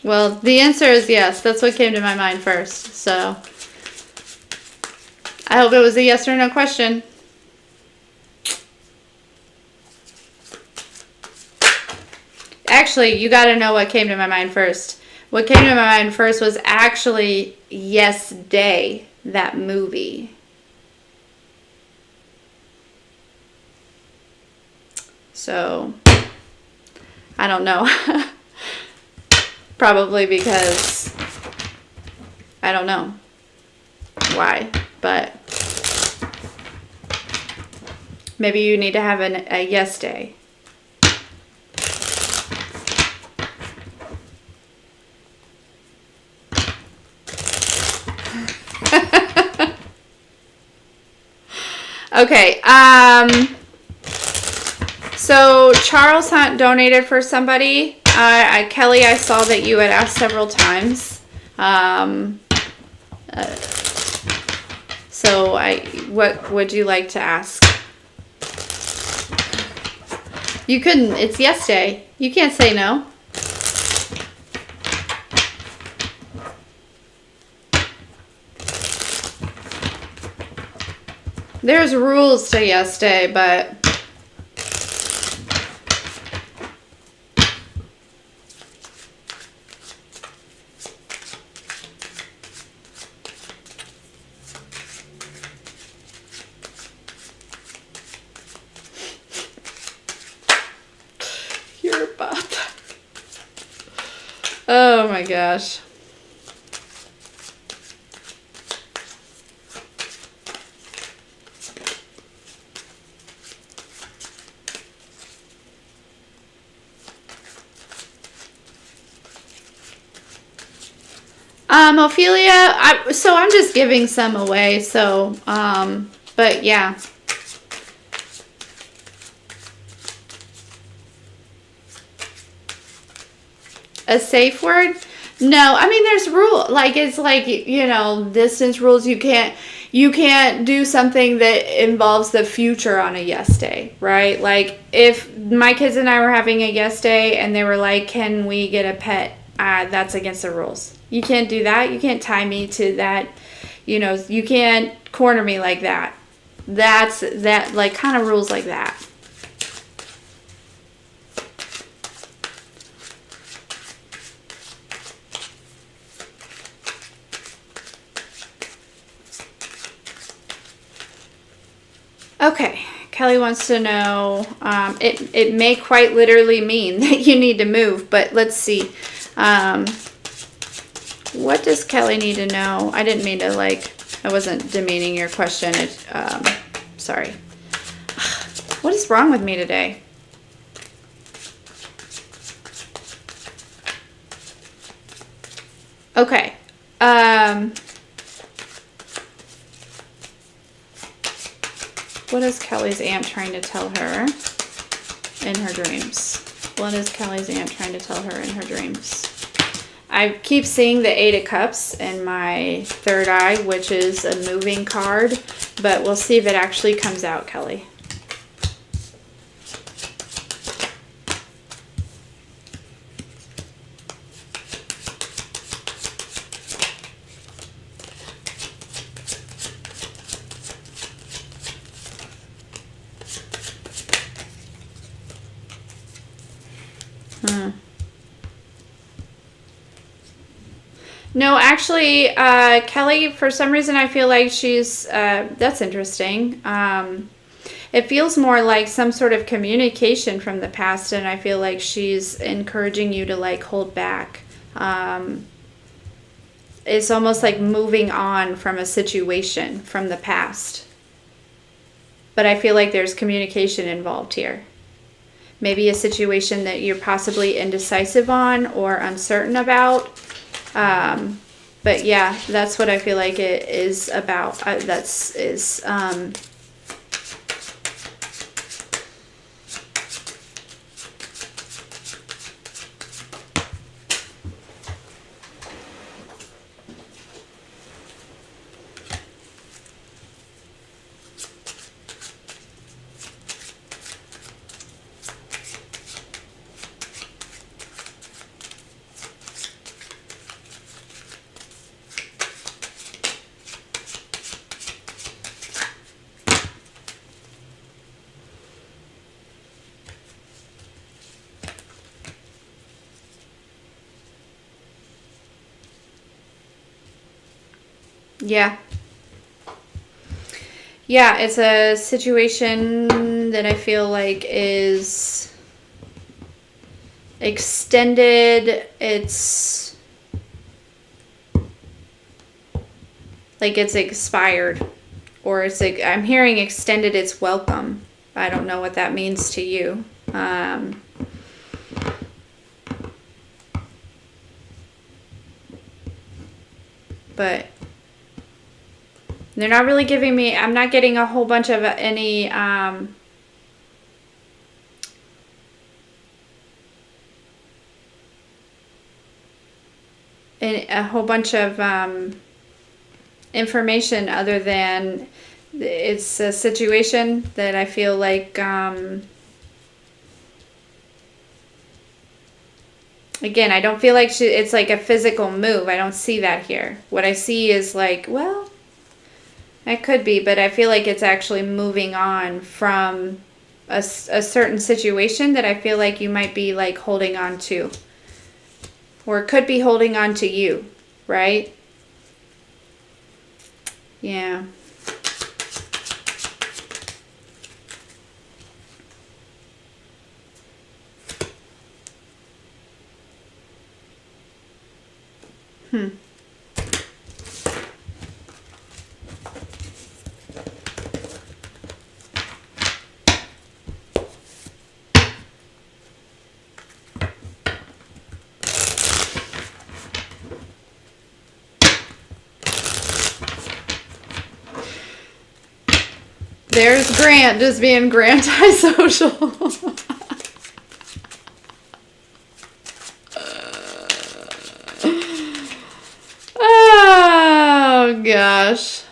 Well, the answer is yes. That's what came to my mind first. So, I hope it was a yes or no question. Actually, you got to know what came to my mind first. What came to my mind first was actually Yes Day, that movie. So, I don't know. Probably because I don't know why, but maybe you need to have a yes day. Okay, so Charles Hunt donated for somebody. Kelly, I saw that you had asked several times. So what would you like to ask? You couldn't. It's yes day. You can't say no. There's rules to yes day, but you're a bot. Oh my gosh. Ofilia, so I'm just giving some away, so, but yeah. A safe word? No, I mean, there's it's like, you know, distance rules. You can't do something that involves the future on a yes day, right? Like, if my kids and I were having a yes day and they were like, can we get a pet? That's against the rules. You can't do that. You can't tie me to that. You know, you can't corner me like that. Like, kind of rules like that. Okay, Kelly wants to know, it may quite literally mean that you need to move, but let's see. What does Kelly need to know? I didn't mean to, I wasn't demeaning your question. Sorry. What is wrong with me today? Okay. What is Kelly's aunt trying to tell her in her dreams? What is Kelly's aunt trying to tell her in her dreams? I keep seeing the Eight of Cups in my third eye, which is a moving card, but we'll see if it actually comes out, Kelly. No, actually, Kelly, for some reason, I feel like she's, that's interesting. It feels more like some sort of communication from the past, and I feel like she's encouraging you to, hold back. It's almost like moving on from a situation from the past. But I feel like there's communication involved here. Maybe a situation that you're possibly indecisive on or uncertain about. But yeah, that's what I feel like it is about. Yeah. Yeah, it's a situation that I feel like is extended. It's like it's expired, or it's like I'm hearing extended its welcome. I don't know what that means to you. But they're not really giving me, I'm not getting a whole bunch of any, a whole bunch of information other than it's a situation that I feel like, again, I don't feel like it's like a physical move. I don't see that here. What I see is like, well, it could be, but I feel like it's actually moving on from a certain situation that I feel like you might be like holding on to. Or it could be holding on to you, right? Yeah. There's Grant just being anti-social. Oh, gosh.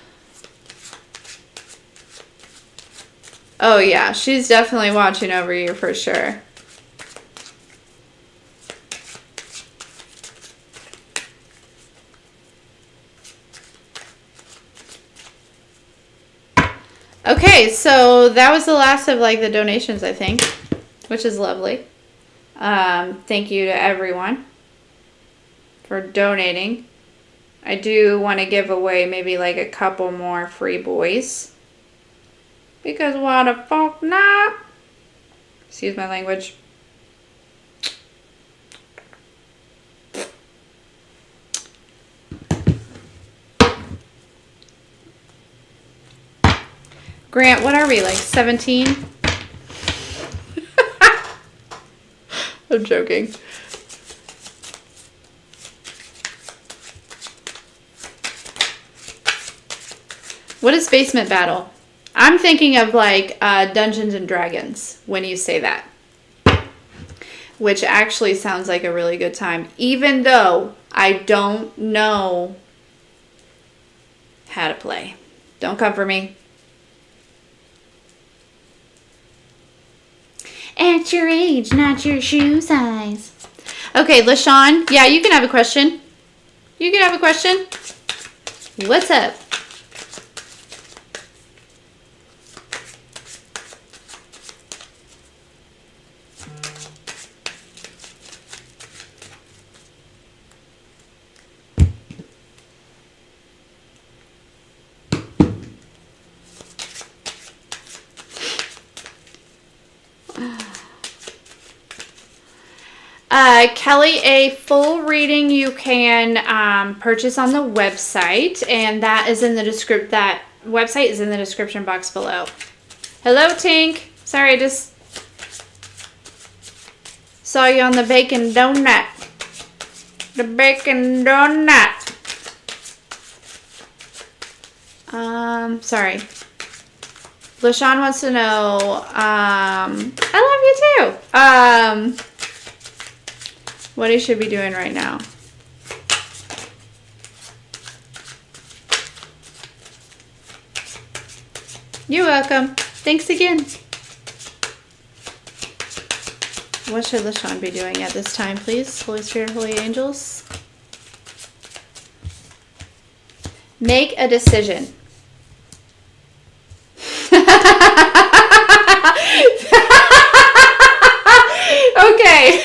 Oh, yeah. She's definitely watching over you for sure. Okay, so that was the last of like the donations, I think, which is lovely. Thank you to everyone for donating. I do want to give away maybe like a couple more free boys. Because what the fuck not? Excuse my language. Grant, what are we, like 17? I'm joking. What is Basement Battle? I'm thinking of like Dungeons and Dragons when you say that. Which actually sounds like a really good time. Even though I don't know how to play. Don't come for me. At your age, not your shoe size. Okay, LaShawn. Yeah, you can have a question. You can have a question. What's up? Kelly, a full reading you can purchase on the website, and that is in the that website is in the description box below. Hello, Tink. Sorry, I just saw you on the bacon donut. The bacon donut. Sorry. LaShawn wants to know, I love you too. What he should be doing right now. You're welcome. Thanks again. What should LaShawn be doing at this time, please? Holy Spirit, Holy Angels. Make a decision. Okay.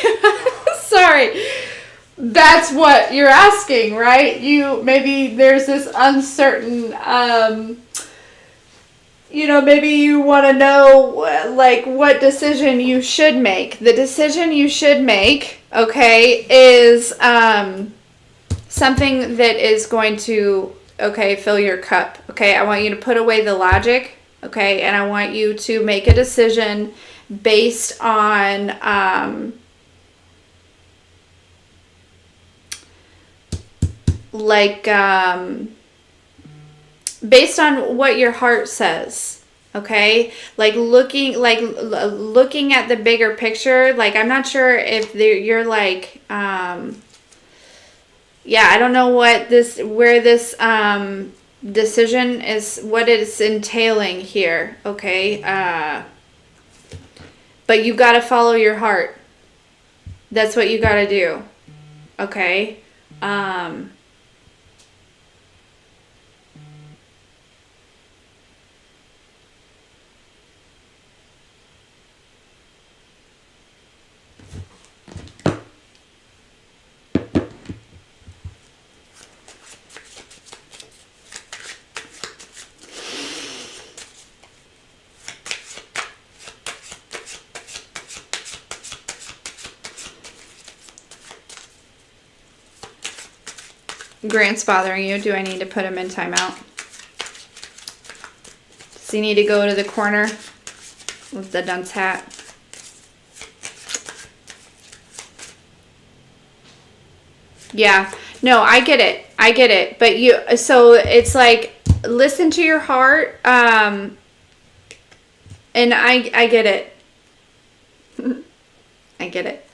Sorry. That's what you're asking, right? Maybe there's this uncertain, maybe you want to know, like, what decision you should make. The decision you should make, okay, is something that is going to, fill your cup. Okay, I want you to put away the logic, okay, and I want you to make a decision based on, based on what your heart says, okay? Like looking at the bigger picture. Like, I'm not sure if you're like, I don't know where this decision is, what it's entailing here, okay? But you got to follow your heart. That's what you got to do, okay? Grant's bothering you. Do I need to put him in timeout? Does he need to go to the corner with the dunce hat? Yeah. No, I get it. But so it's like, listen to your heart. And I get it. I get it.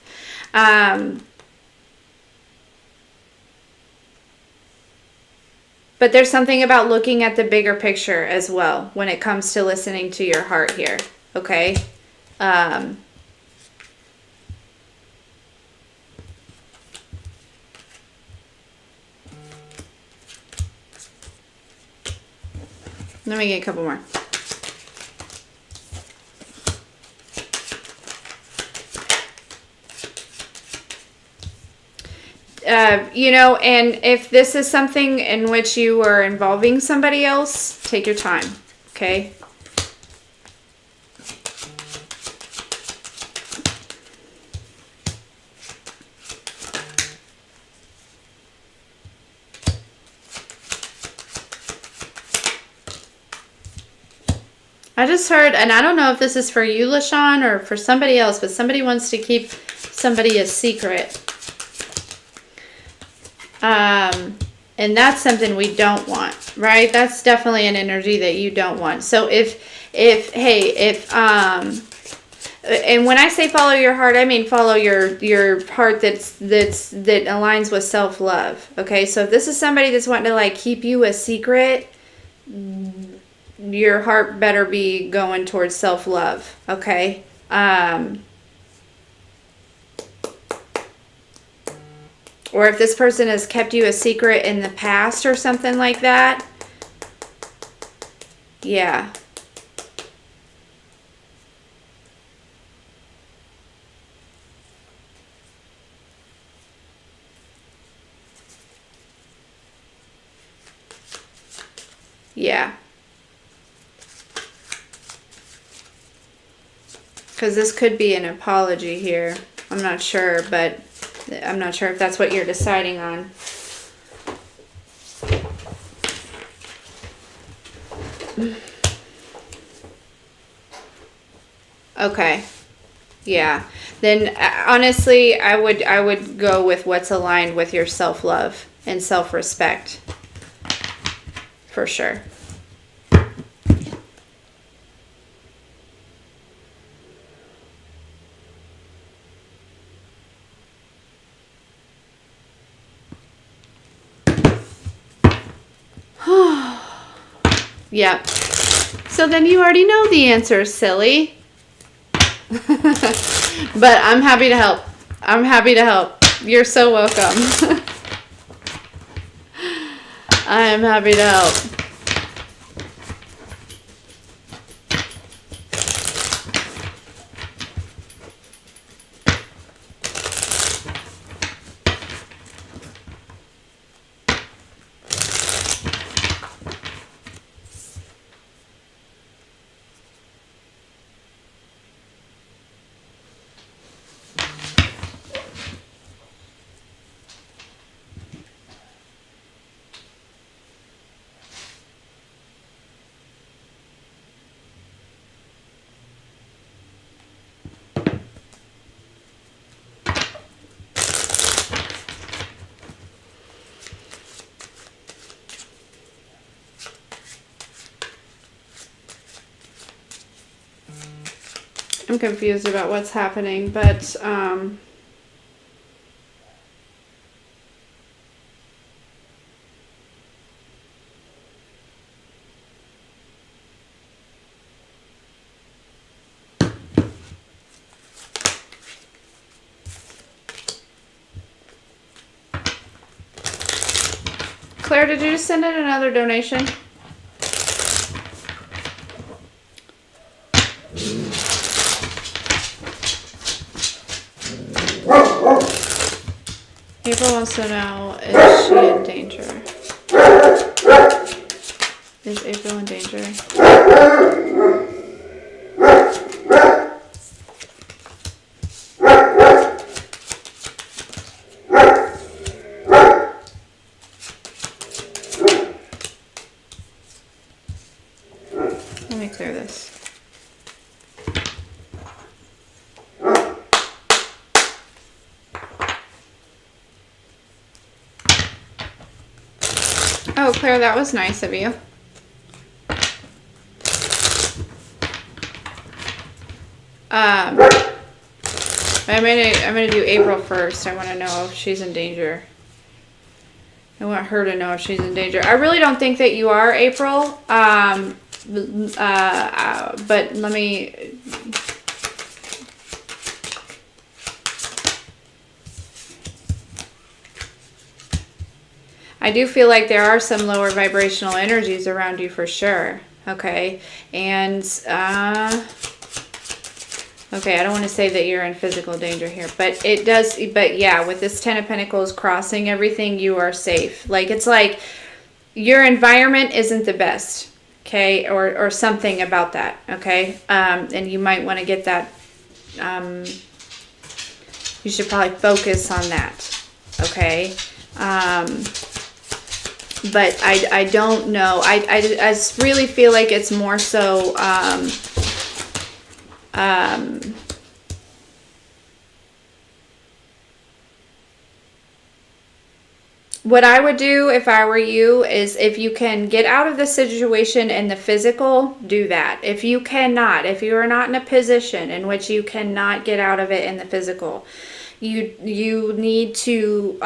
But there's something about looking at the bigger picture as well when it comes to listening to your heart here, okay? Let me get a couple more. And if this is something in which you are involving somebody else, take your time, okay? I just heard, and I don't know if this is for you, LaShawn, or for somebody else, but somebody wants to keep somebody a secret. And that's something we don't want, right? That's definitely an energy that you don't want. So and when I say follow your heart, I mean follow your heart that aligns with self-love. Okay, so if this is somebody that's wanting to like keep you a secret, your heart better be going towards self-love. Okay. Or if this person has kept you a secret in the past or something like that. Yeah. Yeah. Because this could be an apology here. I'm not sure, but I'm not sure if that's what you're deciding on. Okay. Yeah. Then honestly, I would go with what's aligned with your self-love and self-respect. For sure. Yep. So then you already know the answer, silly. But I'm happy to help. I'm happy to help. You're so welcome. I am happy to help. I'm confused about what's happening, but Claire, did you just send in another donation? April wants to know, is she in danger? Is April in danger? Let me clear this. Oh, Claire, that was nice of you. I'm gonna do April first. I want to know if she's in danger. I want her to know if she's in danger. I really don't think that you are, April. But let me. I do feel like there are some lower vibrational energies around you for sure. Okay, and okay, I don't want to say that you're in physical danger here, but it does, but yeah, with this Ten of Pentacles crossing everything, you are safe. Like, it's like your environment isn't the best, okay, or something about that, okay, and you might want to get that, you should probably focus on that, okay, but I don't know, I just really feel like it's more so, what I would do if I were you is, if you can get out of the situation in the physical, do that. If you cannot, if you are not in a position in which you cannot get out of it in the physical, you need to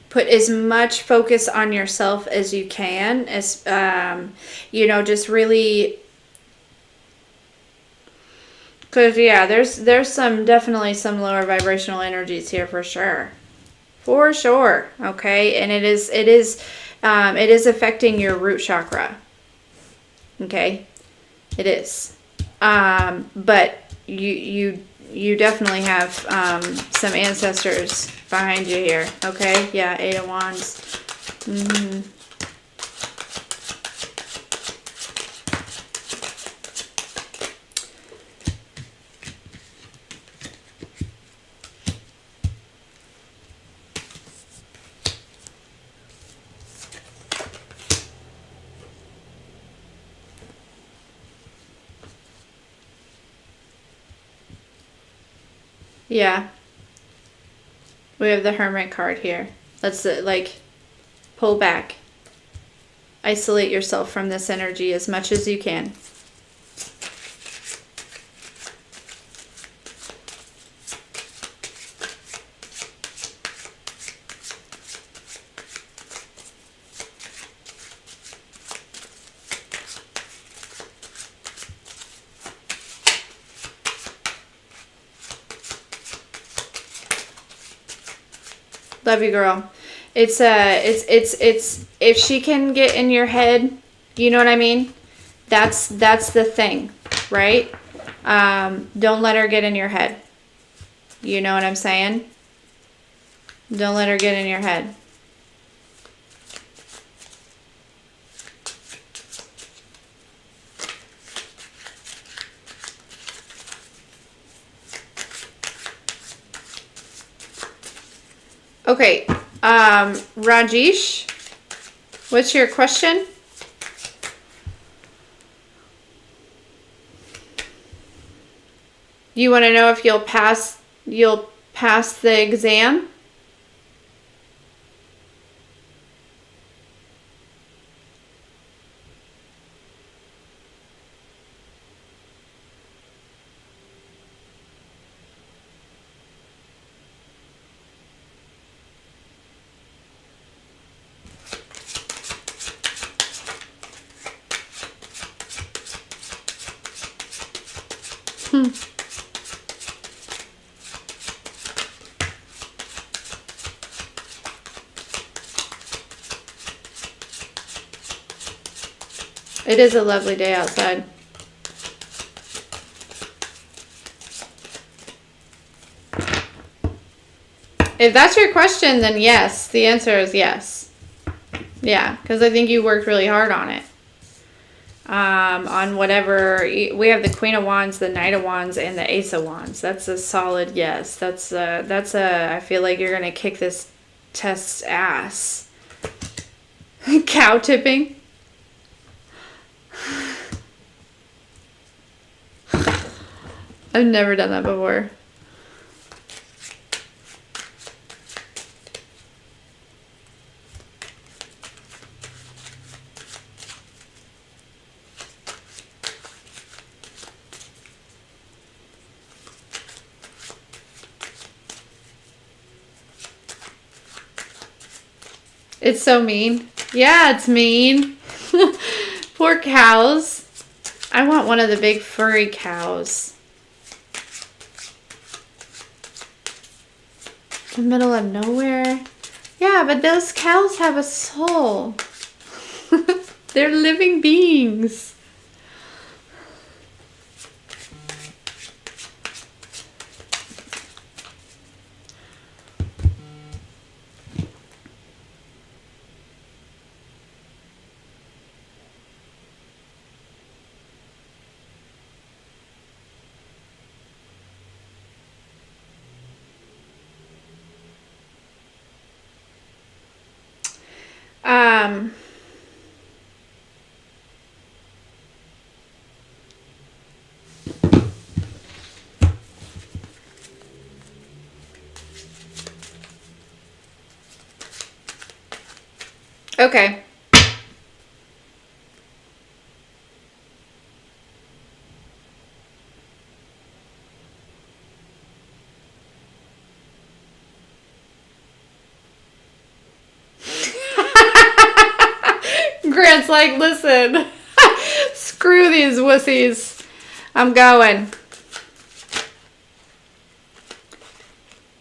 put as much focus on yourself as you can, as you know, just really, because yeah, there's definitely some lower vibrational energies here for sure, okay, and it is affecting your root chakra, okay, it is, but you definitely have some ancestors behind you here, okay? Yeah, Eight of Wands. Yeah. We have the Hermit card here. Let's like pull back. Isolate yourself from this energy as much as you can. Love you, girl. It's if she can get in your head, you know what I mean? That's the thing, right? Don't let her get in your head. You know what I'm saying? Don't let her get in your head. Okay, Rajesh, what's your question? You want to know if you'll pass the exam? It is a lovely day outside. If that's your question, then yes. The answer is yes. Yeah, because I think you worked really hard on it. On whatever, we have the Queen of Wands, the Knight of Wands, and the Ace of Wands. That's a solid yes. I feel like you're going to kick this test's ass. Cow tipping. I've never done that before. It's so mean. Yeah, it's mean. Poor cows. I want one of the big furry cows. The middle of nowhere. Yeah, but those cows have a soul. They're living beings. Okay. Grant's like, listen, screw these wussies. I'm going.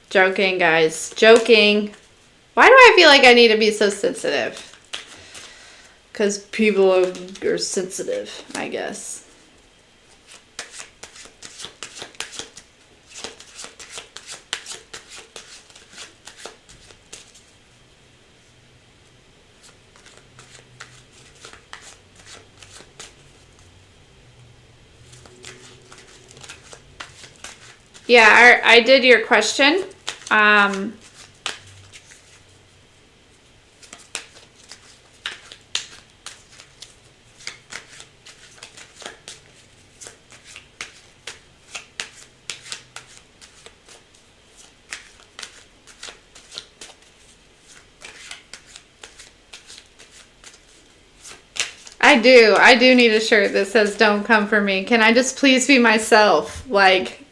Joking, guys. Joking. Why do I feel like I need to be so sensitive? Because people are sensitive, I guess. Yeah, I did your question. I do need a shirt that says "Don't come for me." Can I just please be myself? Like,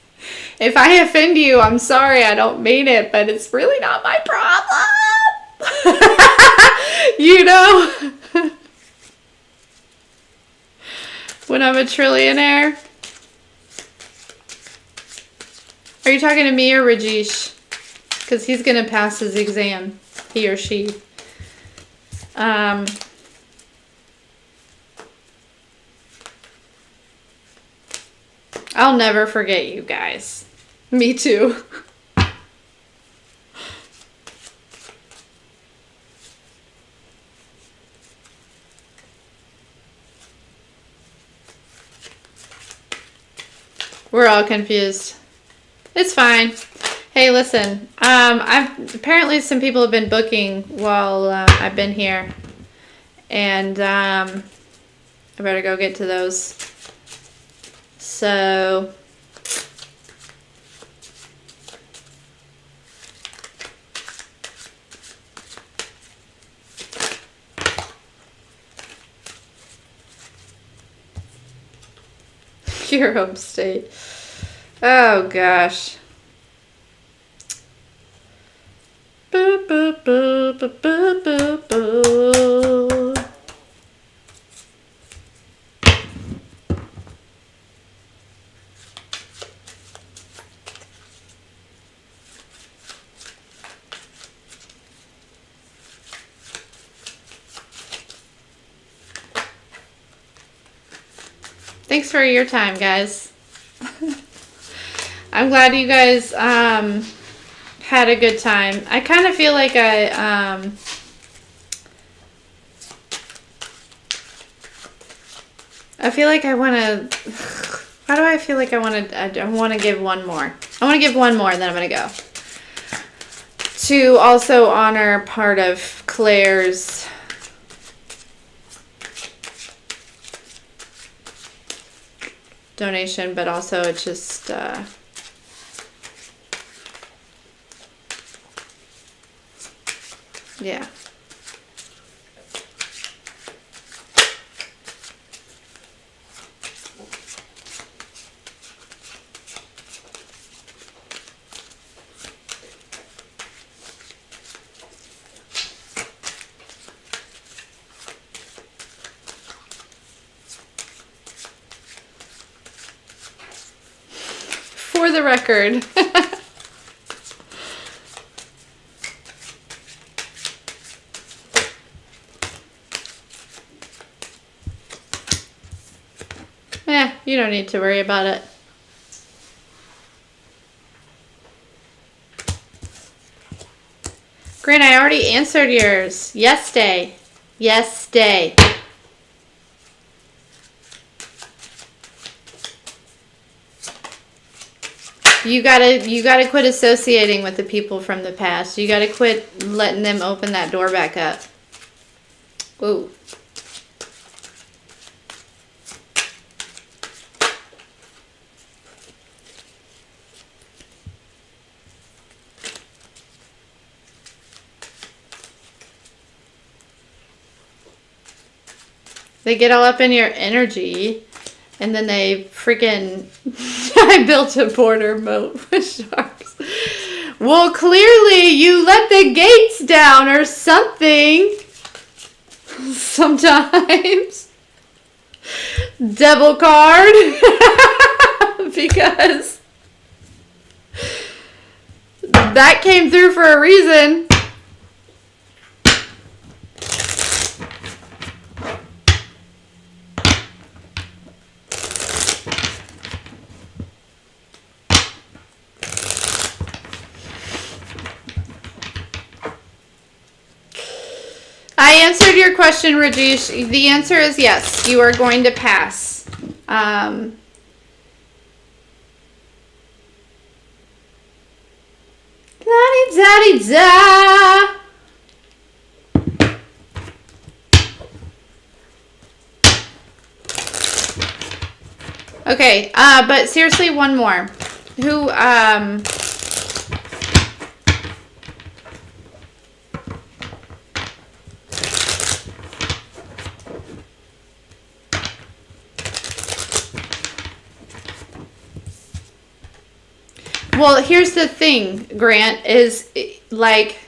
if I offend you, I'm sorry. I don't mean it, but it's really not my problem. You know? When I'm a trillionaire. Are you talking to me or Rajesh? Because he's going to pass his exam. He or she. I'll never forget you guys. Me too. We're all confused. It's fine. Hey, listen. Apparently some people have been booking while I've been here, and I better go get to those. So your home state. Oh gosh. Boop, boop, boop, boop, boop, boop, boop. Thanks for your time, guys. I'm glad you guys had a good time. I kind of feel like I feel like I want to. Why do I feel like I want to? I want to give one more. I want to give one more, and then I'm gonna go. To also honor part of Claire's donation, but also it's just yeah. For the record. You don't need to worry about it. Grant, I already answered yours. Yes, stay. Yes, stay. You gotta quit associating with the people from the past. You gotta quit letting them open that door back up. Ooh. They get all up in your energy, and then they freaking... I built a border moat with sharks. Well, clearly you let the gates down or something. Sometimes. Devil card. Because that came through for a reason. I answered your question, Rajesh. The answer is yes. You are going to pass. La-di-da-di-da. Okay, but seriously, one more. Who, well, here's the thing, Grant, is like,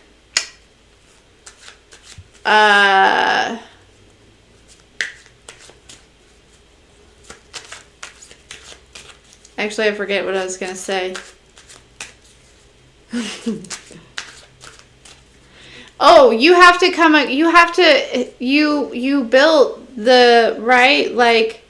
actually, I forget what I was going to say. Oh, you have to come, you have to, you built the, right, like,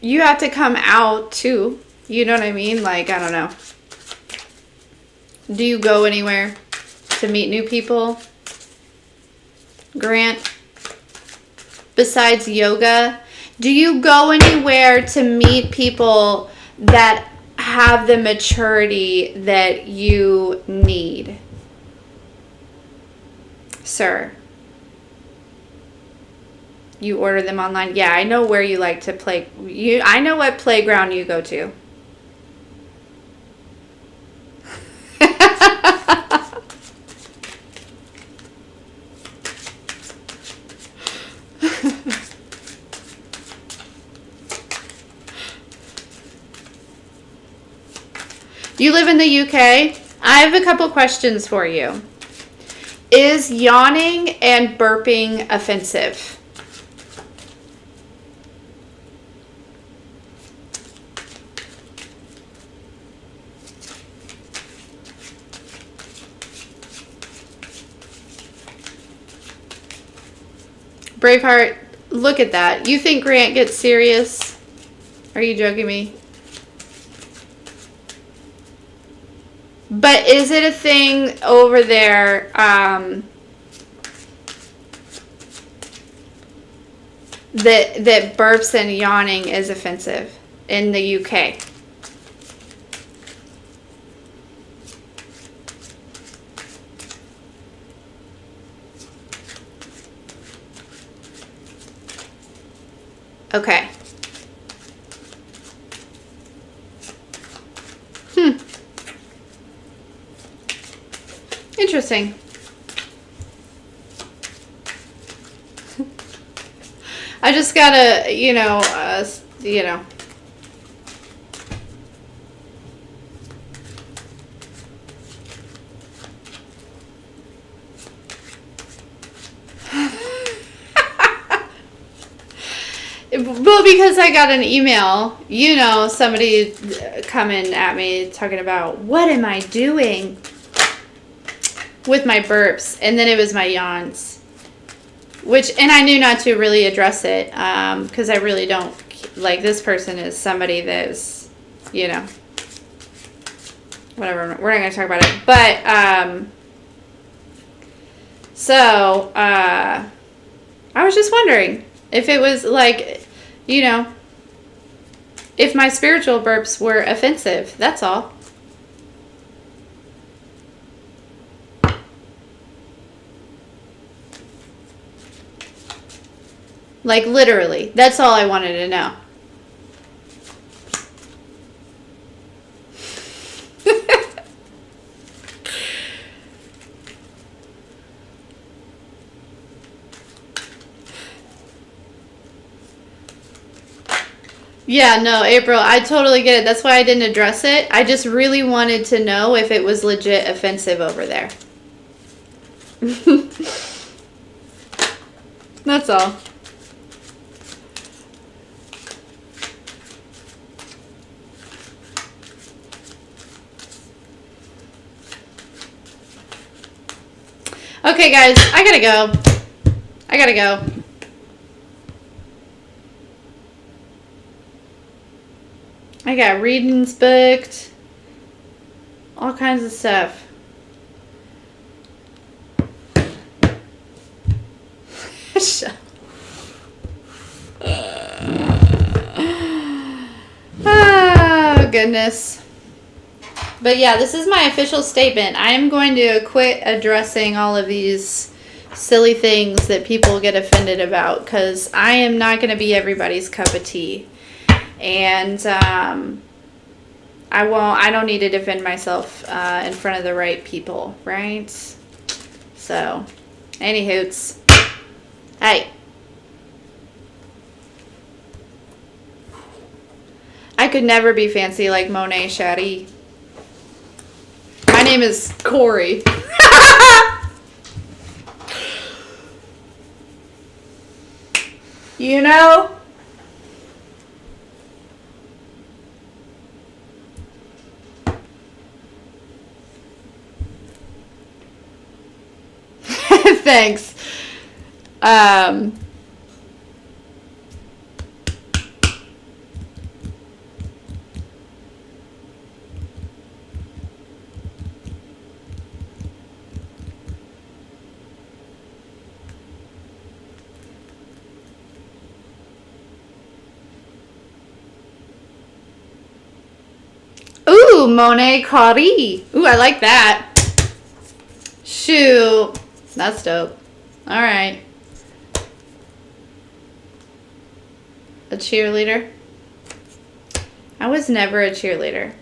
you have to come out too. You know what I mean? Like, I don't know. Do you go anywhere to meet new people, Grant? Besides yoga, do you go anywhere to meet people that have the maturity that you need, sir? You order them online. Yeah, I know where you like to play. I know what playground you go to. You live in the UK? I have a couple questions for you. Is yawning and burping offensive? Braveheart, look at that. You think Grant gets serious? Are you joking me? But is it a thing over there that burps and yawning is offensive in the UK? Okay. Interesting. I just gotta, you know. Well, because I got an email, you know, somebody coming at me talking about, what am I doing with my burps? And then it was my yawns. And I knew not to really address it, because I really don't, like, this person is somebody that's, you know, whatever, we're not going to talk about it. But, I was just wondering if it was, like, you know, if my spiritual burps were offensive. That's all. Like, literally. That's all I wanted to know. Yeah, no, April, I totally get it. That's why I didn't address it. I just really wanted to know if it was legit offensive over there. That's all. Okay, guys, I gotta go. I gotta go. I got readings booked. All kinds of stuff. Oh, goodness. But yeah, this is my official statement. I am going to quit addressing all of these silly things that people get offended about, because I am not going to be everybody's cup of tea. And I don't need to defend myself in front of the right people, right? So, any hoots. Hey. I could never be fancy like Monae Shadi. My name is Corie. You know? Thanks. Ooh, Monae Corie. Ooh, I like that. Shoot. That's dope. All right. A cheerleader? I was never a cheerleader.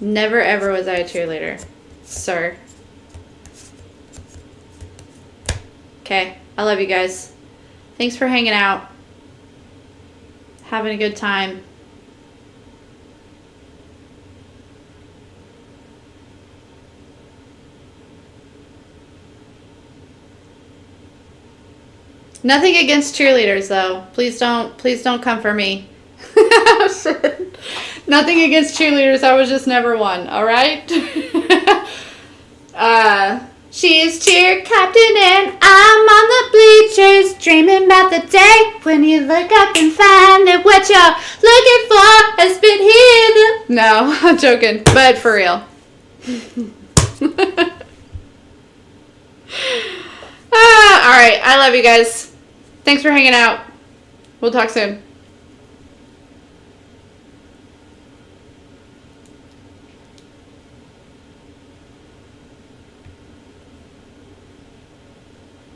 Never ever was I a cheerleader, sir. Okay. I love you guys. Thanks for hanging out. Having a good time. Nothing against cheerleaders, though. Please don't come for me. Nothing against cheerleaders. I was just never one. All right. She's cheer captain and I'm on the bleachers, dreaming about the day when you look up and find that what you're looking for has been here. No, I'm joking, but for real. All right, I love you guys. Thanks for hanging out. We'll talk soon.